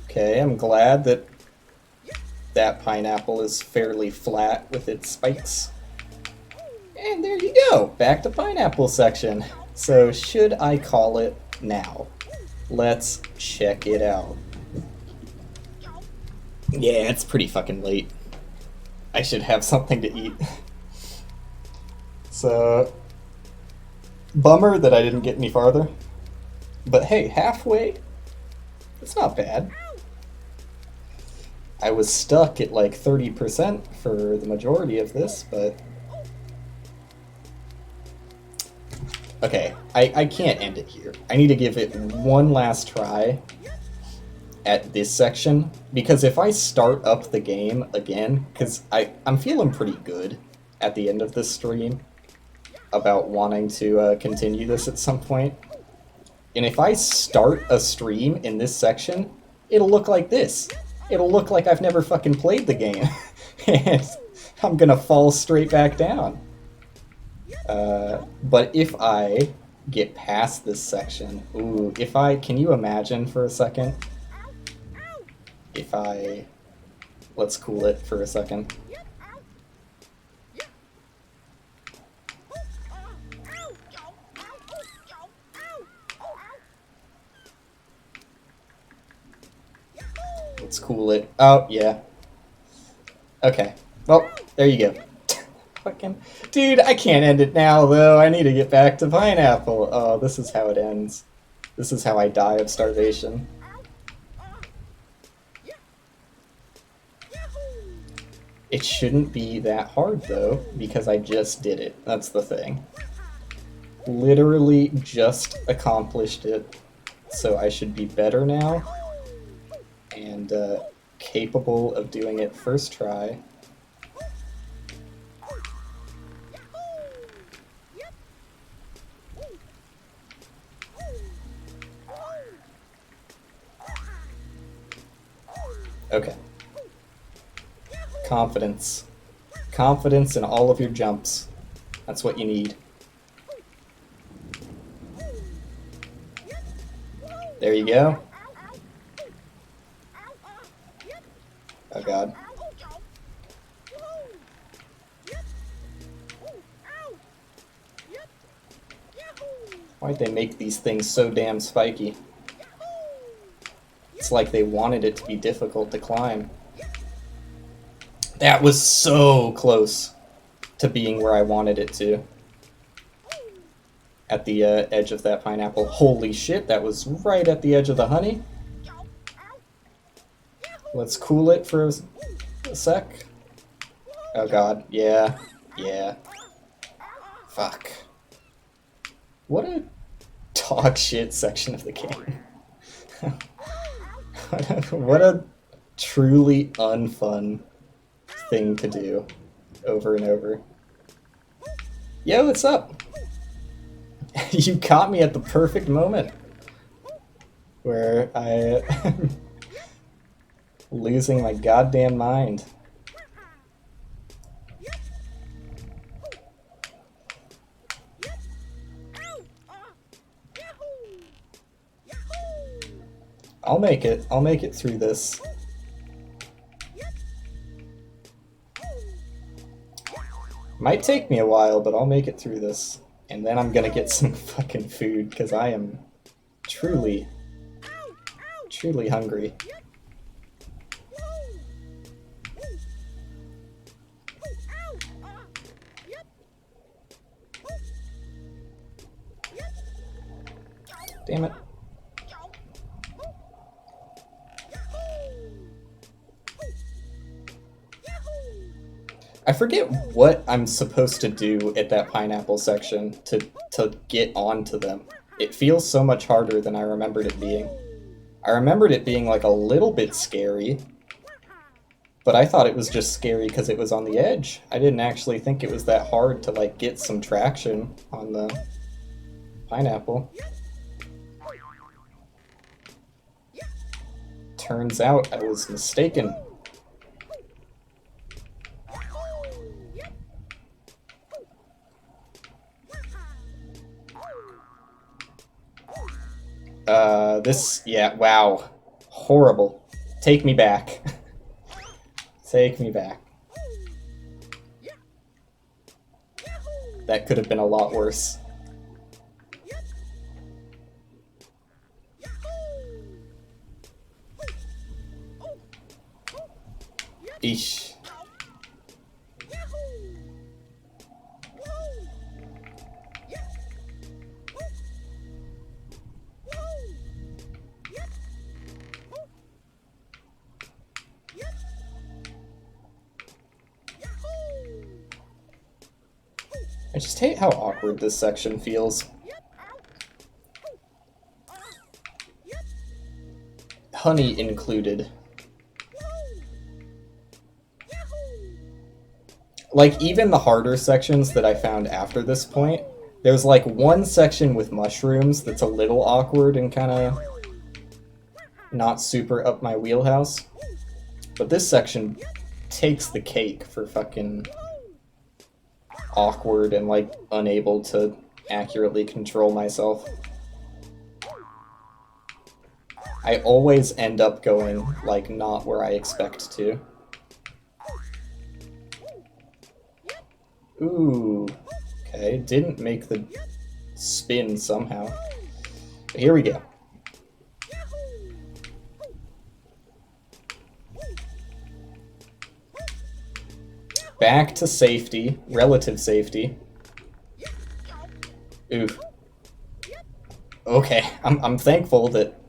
A: Okay, I'm glad that that pineapple is fairly flat with its spikes. And there you go, back to pineapple section. So should I call it now? Let's check it out. Yeah, it's pretty fucking late. I should have something to eat. So, bummer that I didn't get any farther. But hey, halfway, it's not bad. I was stuck at like 30% for the majority of this, but... Okay, I can't end it here. I need to give it one last try at this section, because if I start up the game again, because I'm feeling pretty good at the end of this stream about wanting to continue this at some point, and if I start a stream in this section, it'll look like this. It'll look like I've never fucking played the game, and I'm gonna fall straight back down. But if I get past this section, ooh, can you imagine for a second? If let's cool it for a second. Let's cool it. Oh, yeah. Okay. Well, there you go. Fucking... Dude, I can't end it now, though. I need to get back to pineapple. Oh, this is how it ends. This is how I die of starvation. It shouldn't be that hard, though, because I just did it. That's the thing. Literally just accomplished it, so I should be better now, and capable of doing it first try. Okay. Confidence. Confidence in all of your jumps. That's what you need. There you go. Oh god. Why'd they make these things so damn spiky? It's like they wanted it to be difficult to climb. That was so close to being where I wanted it to. At the edge of that pineapple. Holy shit, that was right at the edge of the honey. Let's cool it for a sec. Oh god, yeah, yeah. Fuck. What a dog shit section of the game. What a truly unfun thing to do over and over. Yo, what's up? You caught me at the perfect moment where I losing my goddamn mind. I'll make it. I'll make it through this. Might take me a while, but I'll make it through this. And then I'm gonna get some fucking food, because I am truly, truly hungry. Damn it. I forget what I'm supposed to do at that pineapple section to get onto them. It feels so much harder than I remembered it being. I remembered it being like a little bit scary, but I thought it was just scary because it was on the edge. I didn't actually think it was that hard to like get some traction on the pineapple. Turns out I was mistaken. Yeah, wow. Horrible. Take me back. Take me back. That could have been a lot worse. Eesh. I just hate how awkward this section feels. Honey included. Like, even the harder sections that I found after this point, there's like one section with mushrooms that's a little awkward and kind of not super up my wheelhouse. But this section takes the cake for fucking awkward and like unable to accurately control myself. I always end up going like not where I expect to. Ooh, okay, didn't make the spin somehow. But here we go. Back to safety, relative safety. Oof. Okay, I'm thankful that...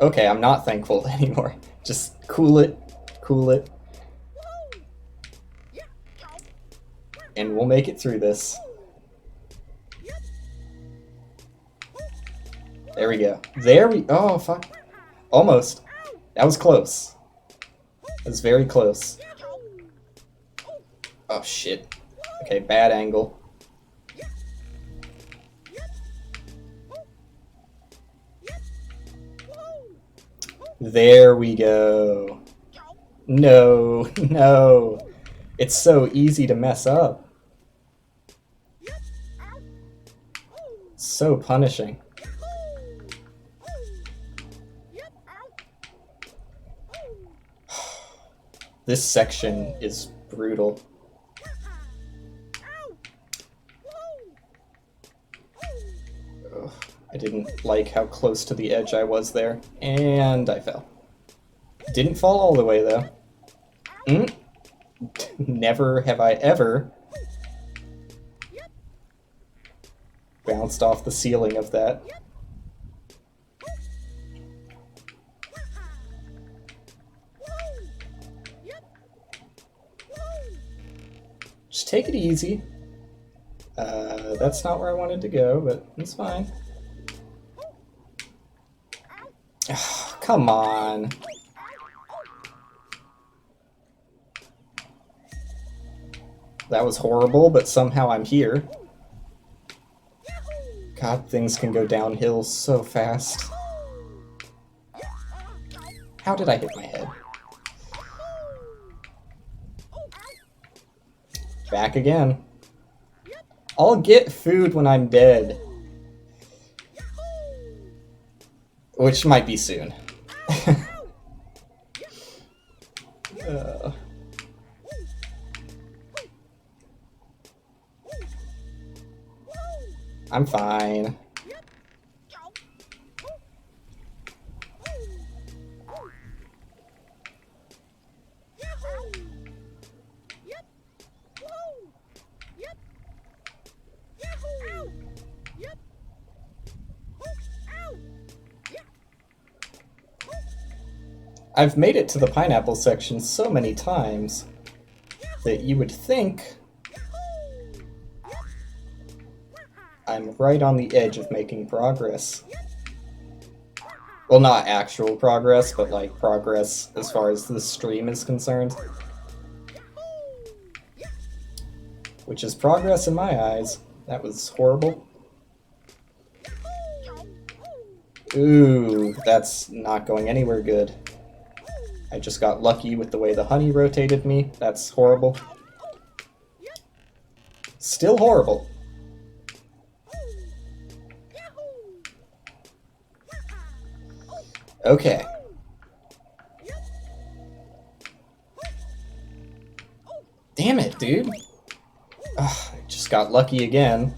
A: Okay, I'm not thankful anymore. Just cool it, cool it. And we'll make it through this. There we go. There we... Oh, fuck. Almost. That was close. That was very close. Oh, shit. Okay, bad angle. There we go. No, no. It's so easy to mess up. So punishing. This section is brutal. Ugh, I didn't like how close to the edge I was there, and I fell. Didn't fall all the way, though. Never have I ever bounced off the ceiling of that. Just take it easy. That's not where I wanted to go, but it's fine. Oh, come on. That was horrible, but somehow I'm here. God, things can go downhill so fast. How did I hit my head? Back again. I'll get food when I'm dead. Which might be soon. I'm fine. I've made it to the pineapple section so many times. that you would think I'm right on the edge of making progress. Well, not actual progress, but like progress as far as this stream is concerned. Which is progress in my eyes. That was horrible. Ooh, that's not going anywhere good. I just got lucky with the way the honey rotated me. That's horrible. Still horrible. Okay. Damn it, dude. Ugh, I just got lucky again.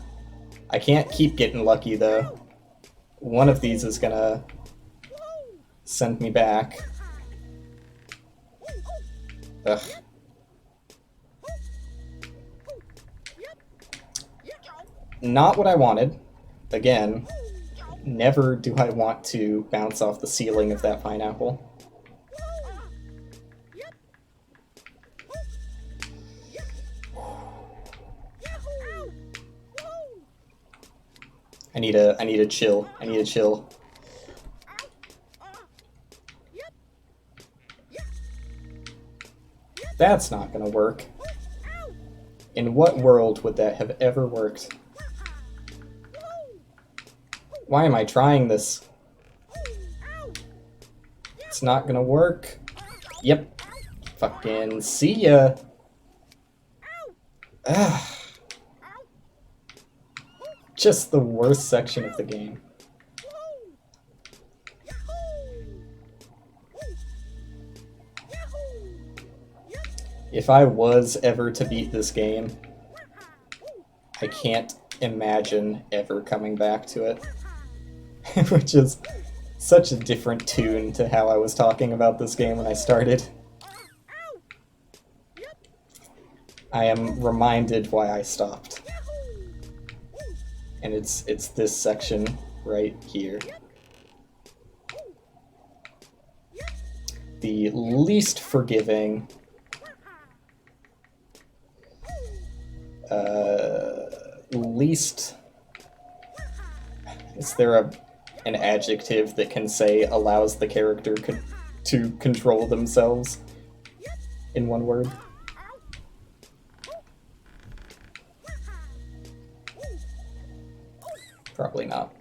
A: I can't keep getting lucky, though. One of these is gonna send me back. Ugh. Not what I wanted. Again, never do I want to bounce off the ceiling of that pineapple. I need a chill. I need a chill. That's not gonna work. In what world would that have ever worked? Why am I trying this? It's not gonna work. Yep. Fucking see ya. Ugh. Just the worst section of the game. If I was ever to beat this game, I can't imagine ever coming back to it. Which is such a different tune to how I was talking about this game when I started. I am reminded why I stopped. And it's this section right here. The least forgiving, least... Is there an adjective that can say allows the character to control themselves in one word? Probably not.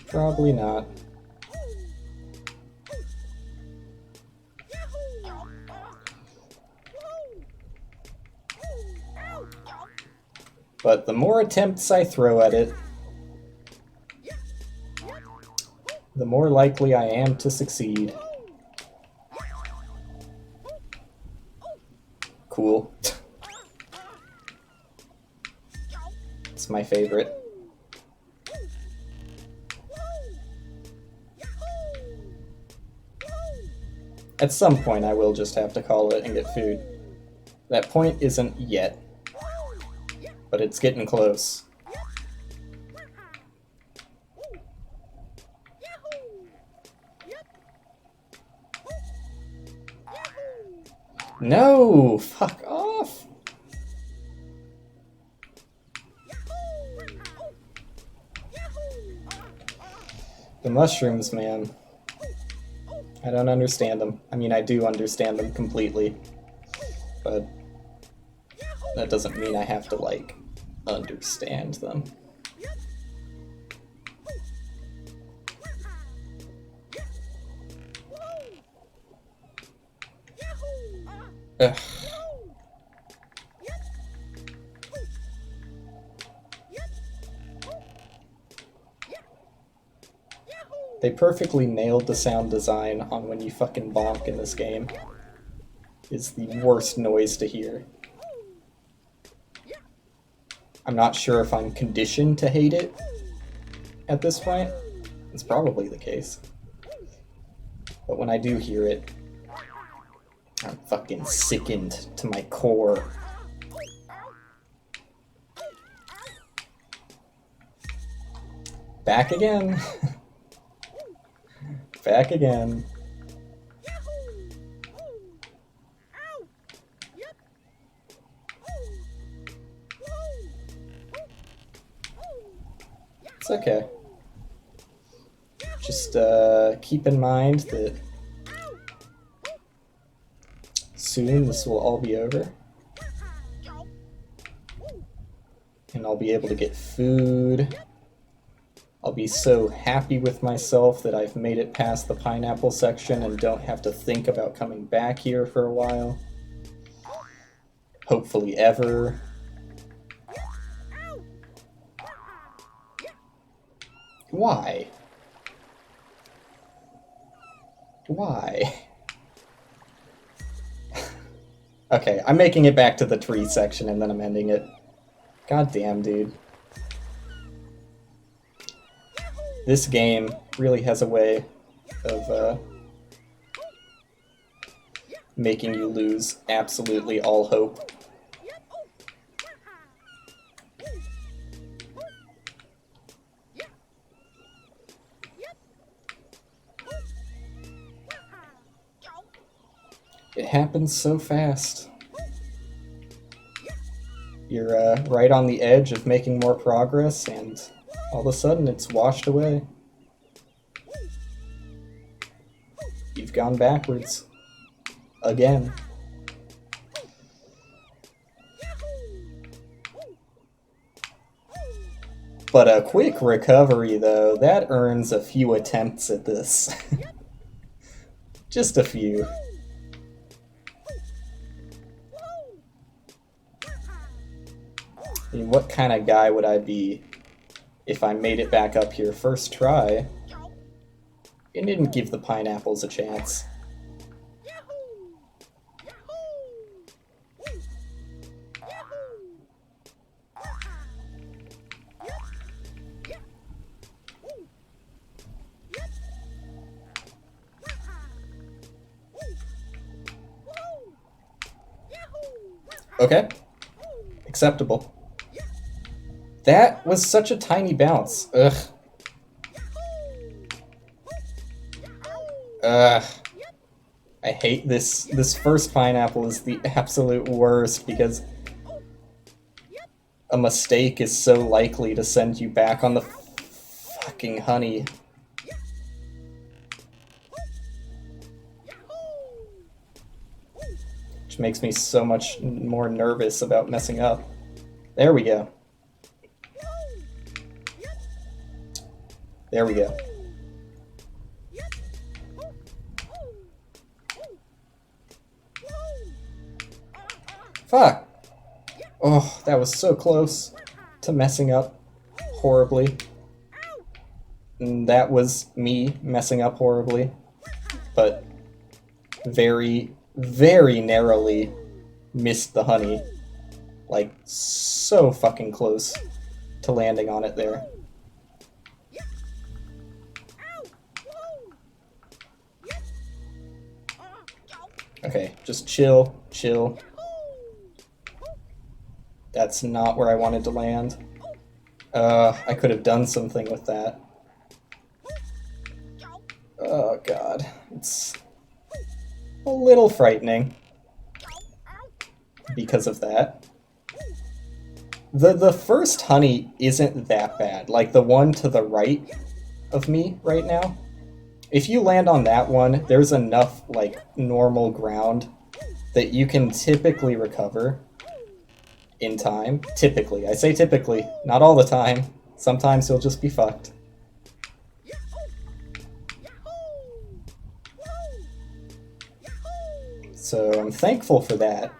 A: Probably not. But the more attempts I throw at it, the more likely I am to succeed. Cool. It's my favorite. At some point I will just have to call it and get food. That point isn't yet, but it's getting close. No! Fuck off! The mushrooms, man. I don't understand them. I mean, I do understand them completely. But that doesn't mean I have to, like, understand them. Ugh. They perfectly nailed the sound design on when you fucking bonk in this game. It's the worst noise to hear. I'm not sure if I'm conditioned to hate it at this point. It's probably the case. But when I do hear it, I'm fucking sickened to my core. Back again. Back again. It's okay. Just keep in mind that soon this will all be over. And I'll be able to get food. I'll be so happy with myself that I've made it past the pineapple section and don't have to think about coming back here for a while. Hopefully ever. Why? Why? Okay, I'm making it back to the tree section and then I'm ending it. God damn, dude. This game really has a way of making you lose absolutely all hope. It happens so fast. You're right on the edge of making more progress, and all of a sudden it's washed away. You've gone backwards. Again. But a quick recovery, though, that earns a few attempts at this. Just a few. I mean, what kind of guy would I be if I made it back up here first try and didn't give the pineapples a chance? Okay. Acceptable. That was such a tiny bounce. Ugh. Ugh. I hate this. This first pineapple is the absolute worst because a mistake is so likely to send you back on the fucking honey. Which makes me so much more nervous about messing up. There we go. There we go. Fuck! Oh, that was so close to messing up horribly. And that was me messing up horribly. But very, very narrowly missed the honey. Like, so fucking close to landing on it there. Okay, just chill, chill. That's not where I wanted to land. I could have done something with that. Oh god, it's a little frightening because of that. The first honey isn't that bad, like the one to the right of me right now. If you land on that one, there's enough, like, normal ground that you can typically recover in time. Typically. I say typically. Not all the time. Sometimes you'll just be fucked. So I'm thankful for that.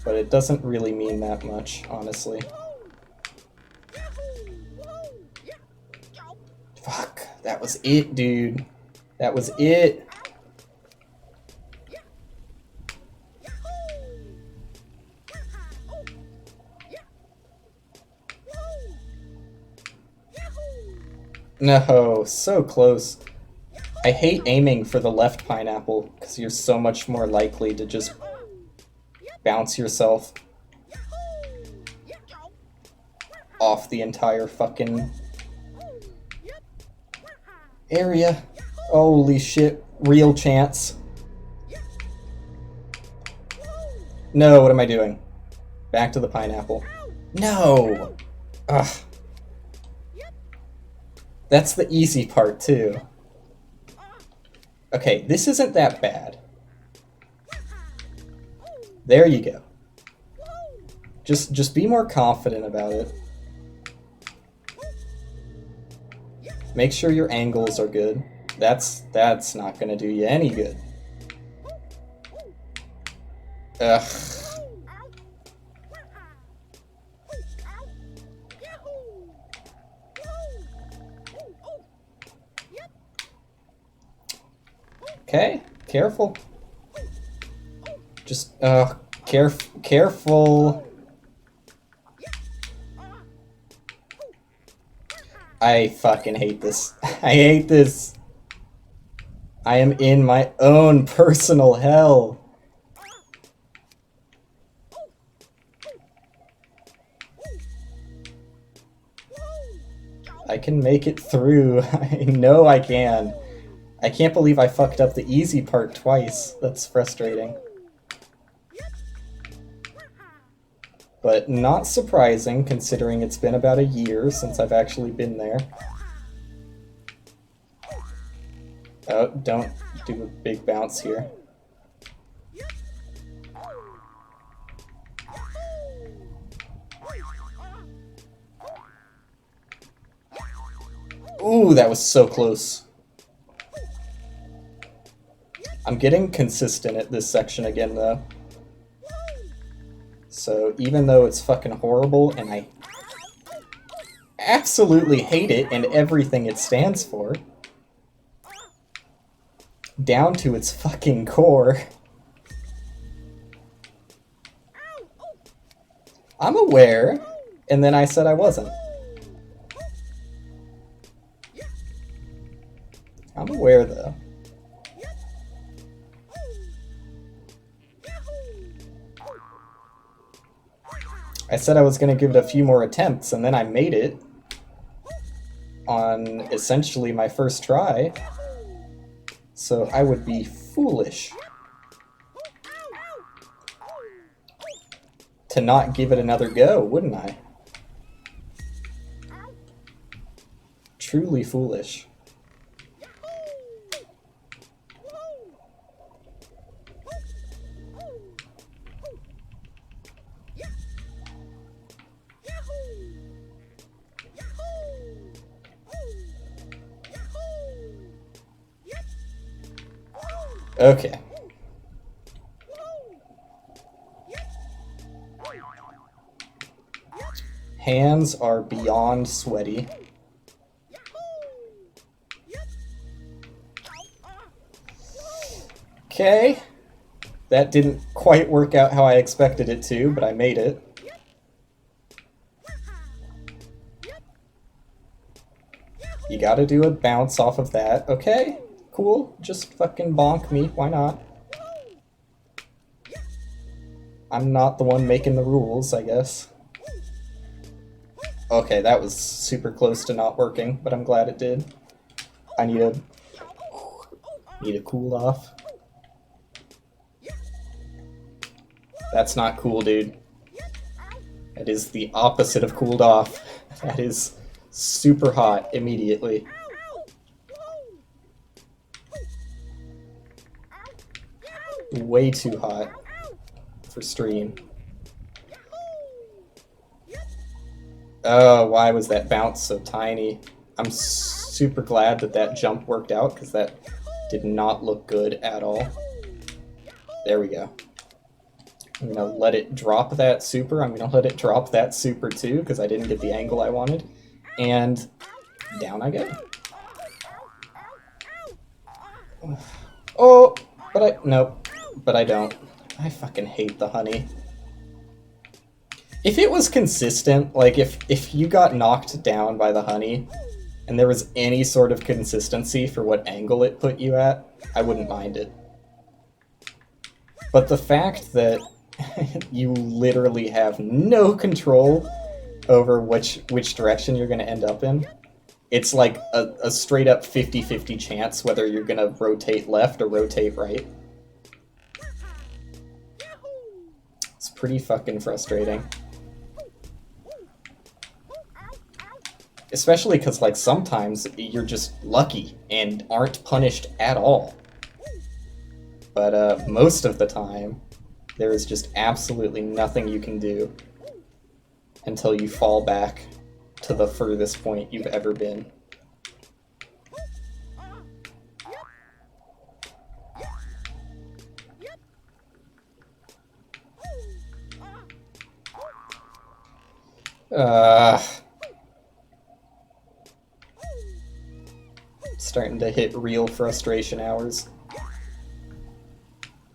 A: But it doesn't really mean that much, honestly. Fuck, that was it, dude. That was it. No, so close. I hate aiming for the left pineapple, because you're so much more likely to just bounce yourself off the entire fucking area. Holy shit, real chance. No, what am I doing? Back to the pineapple. No! Ugh. That's the easy part, too. Okay, this isn't that bad. There you go. Just be more confident about it. Make sure your angles are good. That's not gonna do you any good. Ugh. Okay, careful. Just, careful. I fucking hate this. I hate this. I am in my own personal hell. I can make it through. I know I can. I can't believe I fucked up the easy part twice. That's frustrating. But not surprising, considering it's been about a year since I've actually been there. Oh, don't do a big bounce here. Ooh, that was so close. I'm getting consistent at this section again, though. So even though it's fucking horrible, and I absolutely hate it and everything it stands for, down to its fucking core, I'm aware, and then I said I wasn't. I'm aware, though. I said I was going to give it a few more attempts, and then I made it on essentially my first try. So I would be foolish to not give it another go, wouldn't I? Truly foolish. Okay. Hands are beyond sweaty. Okay. That didn't quite work out how I expected it to, but I made it. You gotta do a bounce off of that. Okay. Cool, just fucking bonk me, why not? I'm not the one making the rules, I guess. Okay, that was super close to not working, but I'm glad it did. I need a cool off. That's not cool, dude. That is the opposite of cooled off. That is super hot immediately. Way too hot for stream. Oh, why was that bounce so tiny? I'm super glad that that jump worked out, because that did not look good at all. There we go. I'm gonna let it drop that super. I'm gonna let it drop that super too, because I didn't get the angle I wanted. And down I go. Oh, nope. But I don't. I fucking hate the honey. If it was consistent, like if you got knocked down by the honey, and there was any sort of consistency for what angle it put you at, I wouldn't mind it. But the fact that You literally have no control over which direction you're going to end up in. It's like a straight up 50-50 chance whether you're going to rotate left or rotate right. It's pretty fucking frustrating. Especially because, like, sometimes you're just lucky and aren't punished at all. But most of the time, there is just absolutely nothing you can do until you fall back to the furthest point you've ever been. Starting to hit real frustration hours.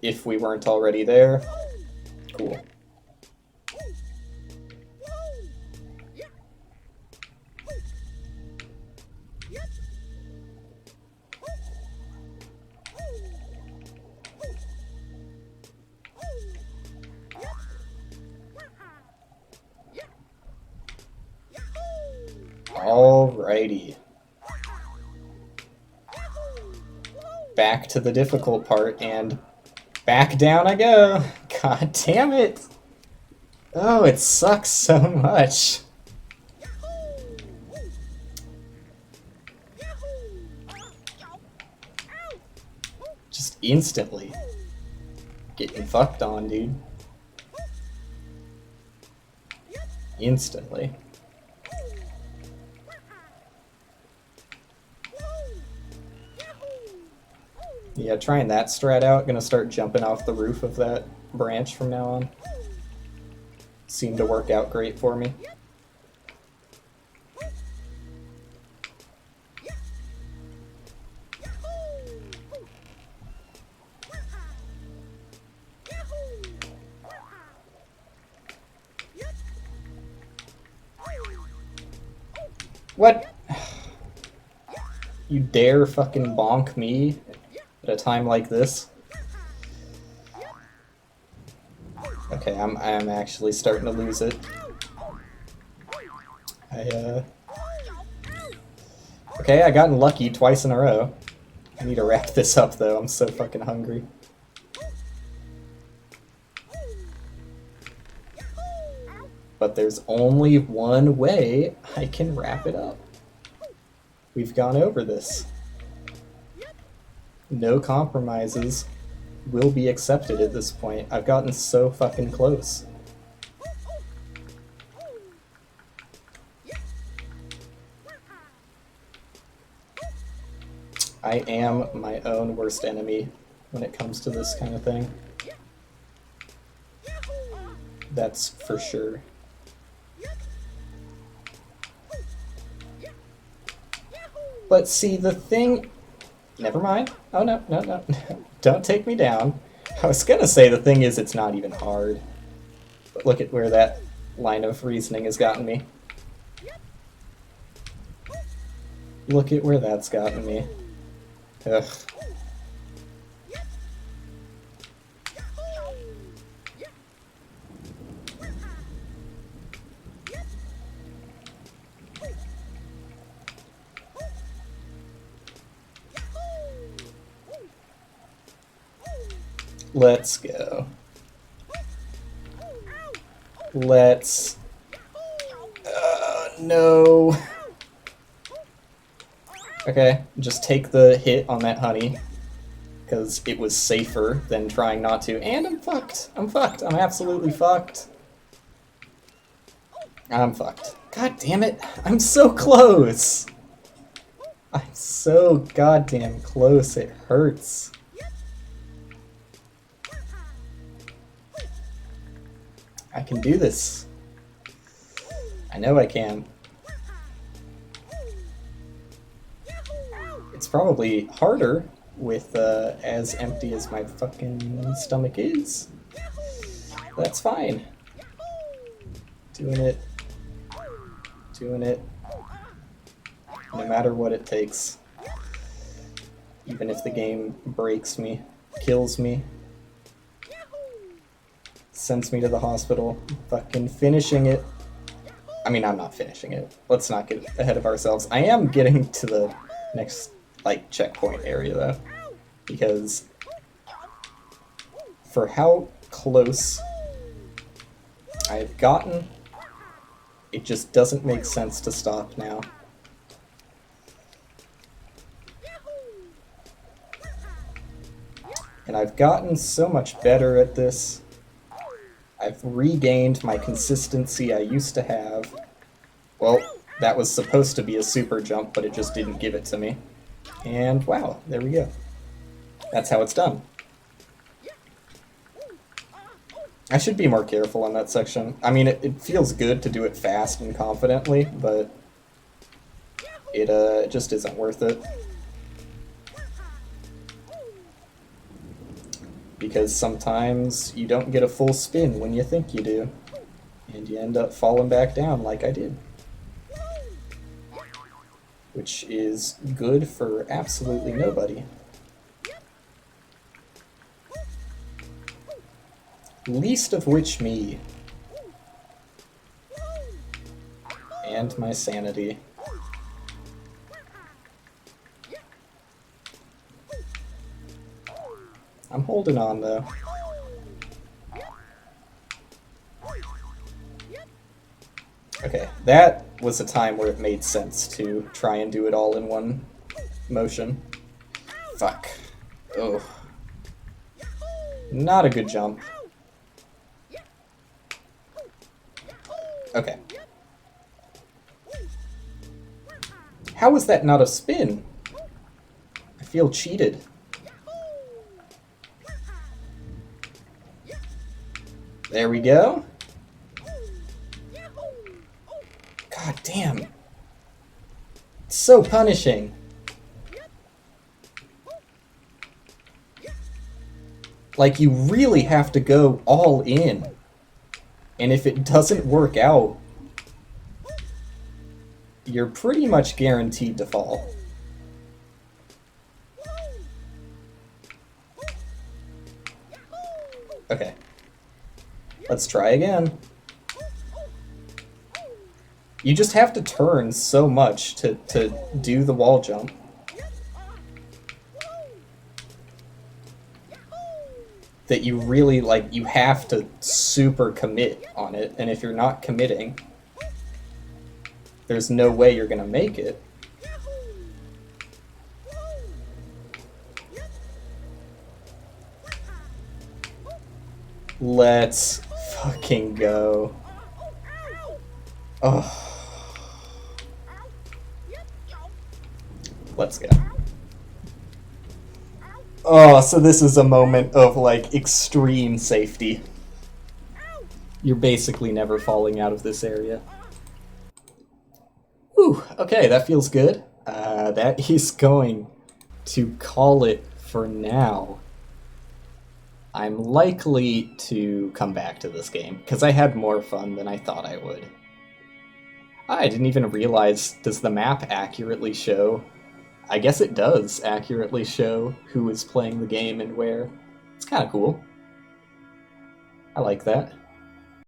A: If we weren't already there. Cool. Alrighty. Back to the difficult part, and back down I go. God damn it! Oh, it sucks so much. Just instantly getting fucked on, dude. Instantly. Yeah, trying that strat out. Gonna start jumping off the roof of that branch from now on. Seemed to work out great for me. What? You dare fucking bonk me at a time like this? Okay, I'm actually starting to lose it. Okay, I gotten lucky twice in a row. I need to wrap this up though, I'm so fucking hungry. But there's only one way I can wrap it up. We've gone over this. No compromises will be accepted at this point. I've gotten so fucking close. I am my own worst enemy when it comes to this kind of thing. That's for sure. But see, the thing... Never mind. Oh, no, no, no. Don't take me down. I was gonna say the thing is it's not even hard. But look at where that line of reasoning has gotten me. Look at where that's gotten me. Ugh. Let's go. Let's... no. Okay, just take the hit on that honey, because it was safer than trying not to. And I'm fucked. I'm fucked. I'm absolutely fucked. I'm fucked. God damn it. I'm so close. I'm so goddamn close. It hurts. I can do this. I know I can. It's probably harder with as empty as my fucking stomach is. That's fine. Doing it. Doing it. No matter what it takes. Even if the game breaks me, kills me. sends me to the hospital. Fucking finishing it. I mean, I'm not finishing it. Let's not get ahead of ourselves. I am getting to the next, like, checkpoint area, though. Because for how close I've gotten, it just doesn't make sense to stop now. And I've gotten so much better at this. I've regained my consistency I used to have. Well, that was supposed to be a super jump, but it just didn't give it to me. And wow, there we go. That's how it's done. I should be more careful on that section. I mean, it feels good to do it fast and confidently, but it just isn't worth it. Because sometimes you don't get a full spin when you think you do, and you end up falling back down like I did. Which is good for absolutely nobody. Least of which me. And my sanity. I'm holding on, though. Okay, that was a time where it made sense to try and do it all in one motion. Fuck. Oh. Not a good jump. Okay. How was that not a spin? I feel cheated. There we go. God damn. It's so punishing. Like, you really have to go all in. And if it doesn't work out, you're pretty much guaranteed to fall. Okay. Let's try again. You just have to turn so much to do the wall jump. That you really, like, you have to super commit on it, and if you're not committing, there's no way you're gonna make it. Let's fucking go. Oh. Let's go. Oh, so this is a moment of, like, extreme safety. You're basically never falling out of this area. Whew, okay, that feels good. That is going to call it for now. I'm likely to come back to this game, because I had more fun than I thought I would. I didn't even realize, does the map accurately show? I guess it does accurately show who is playing the game and where. It's kind of cool. I like that.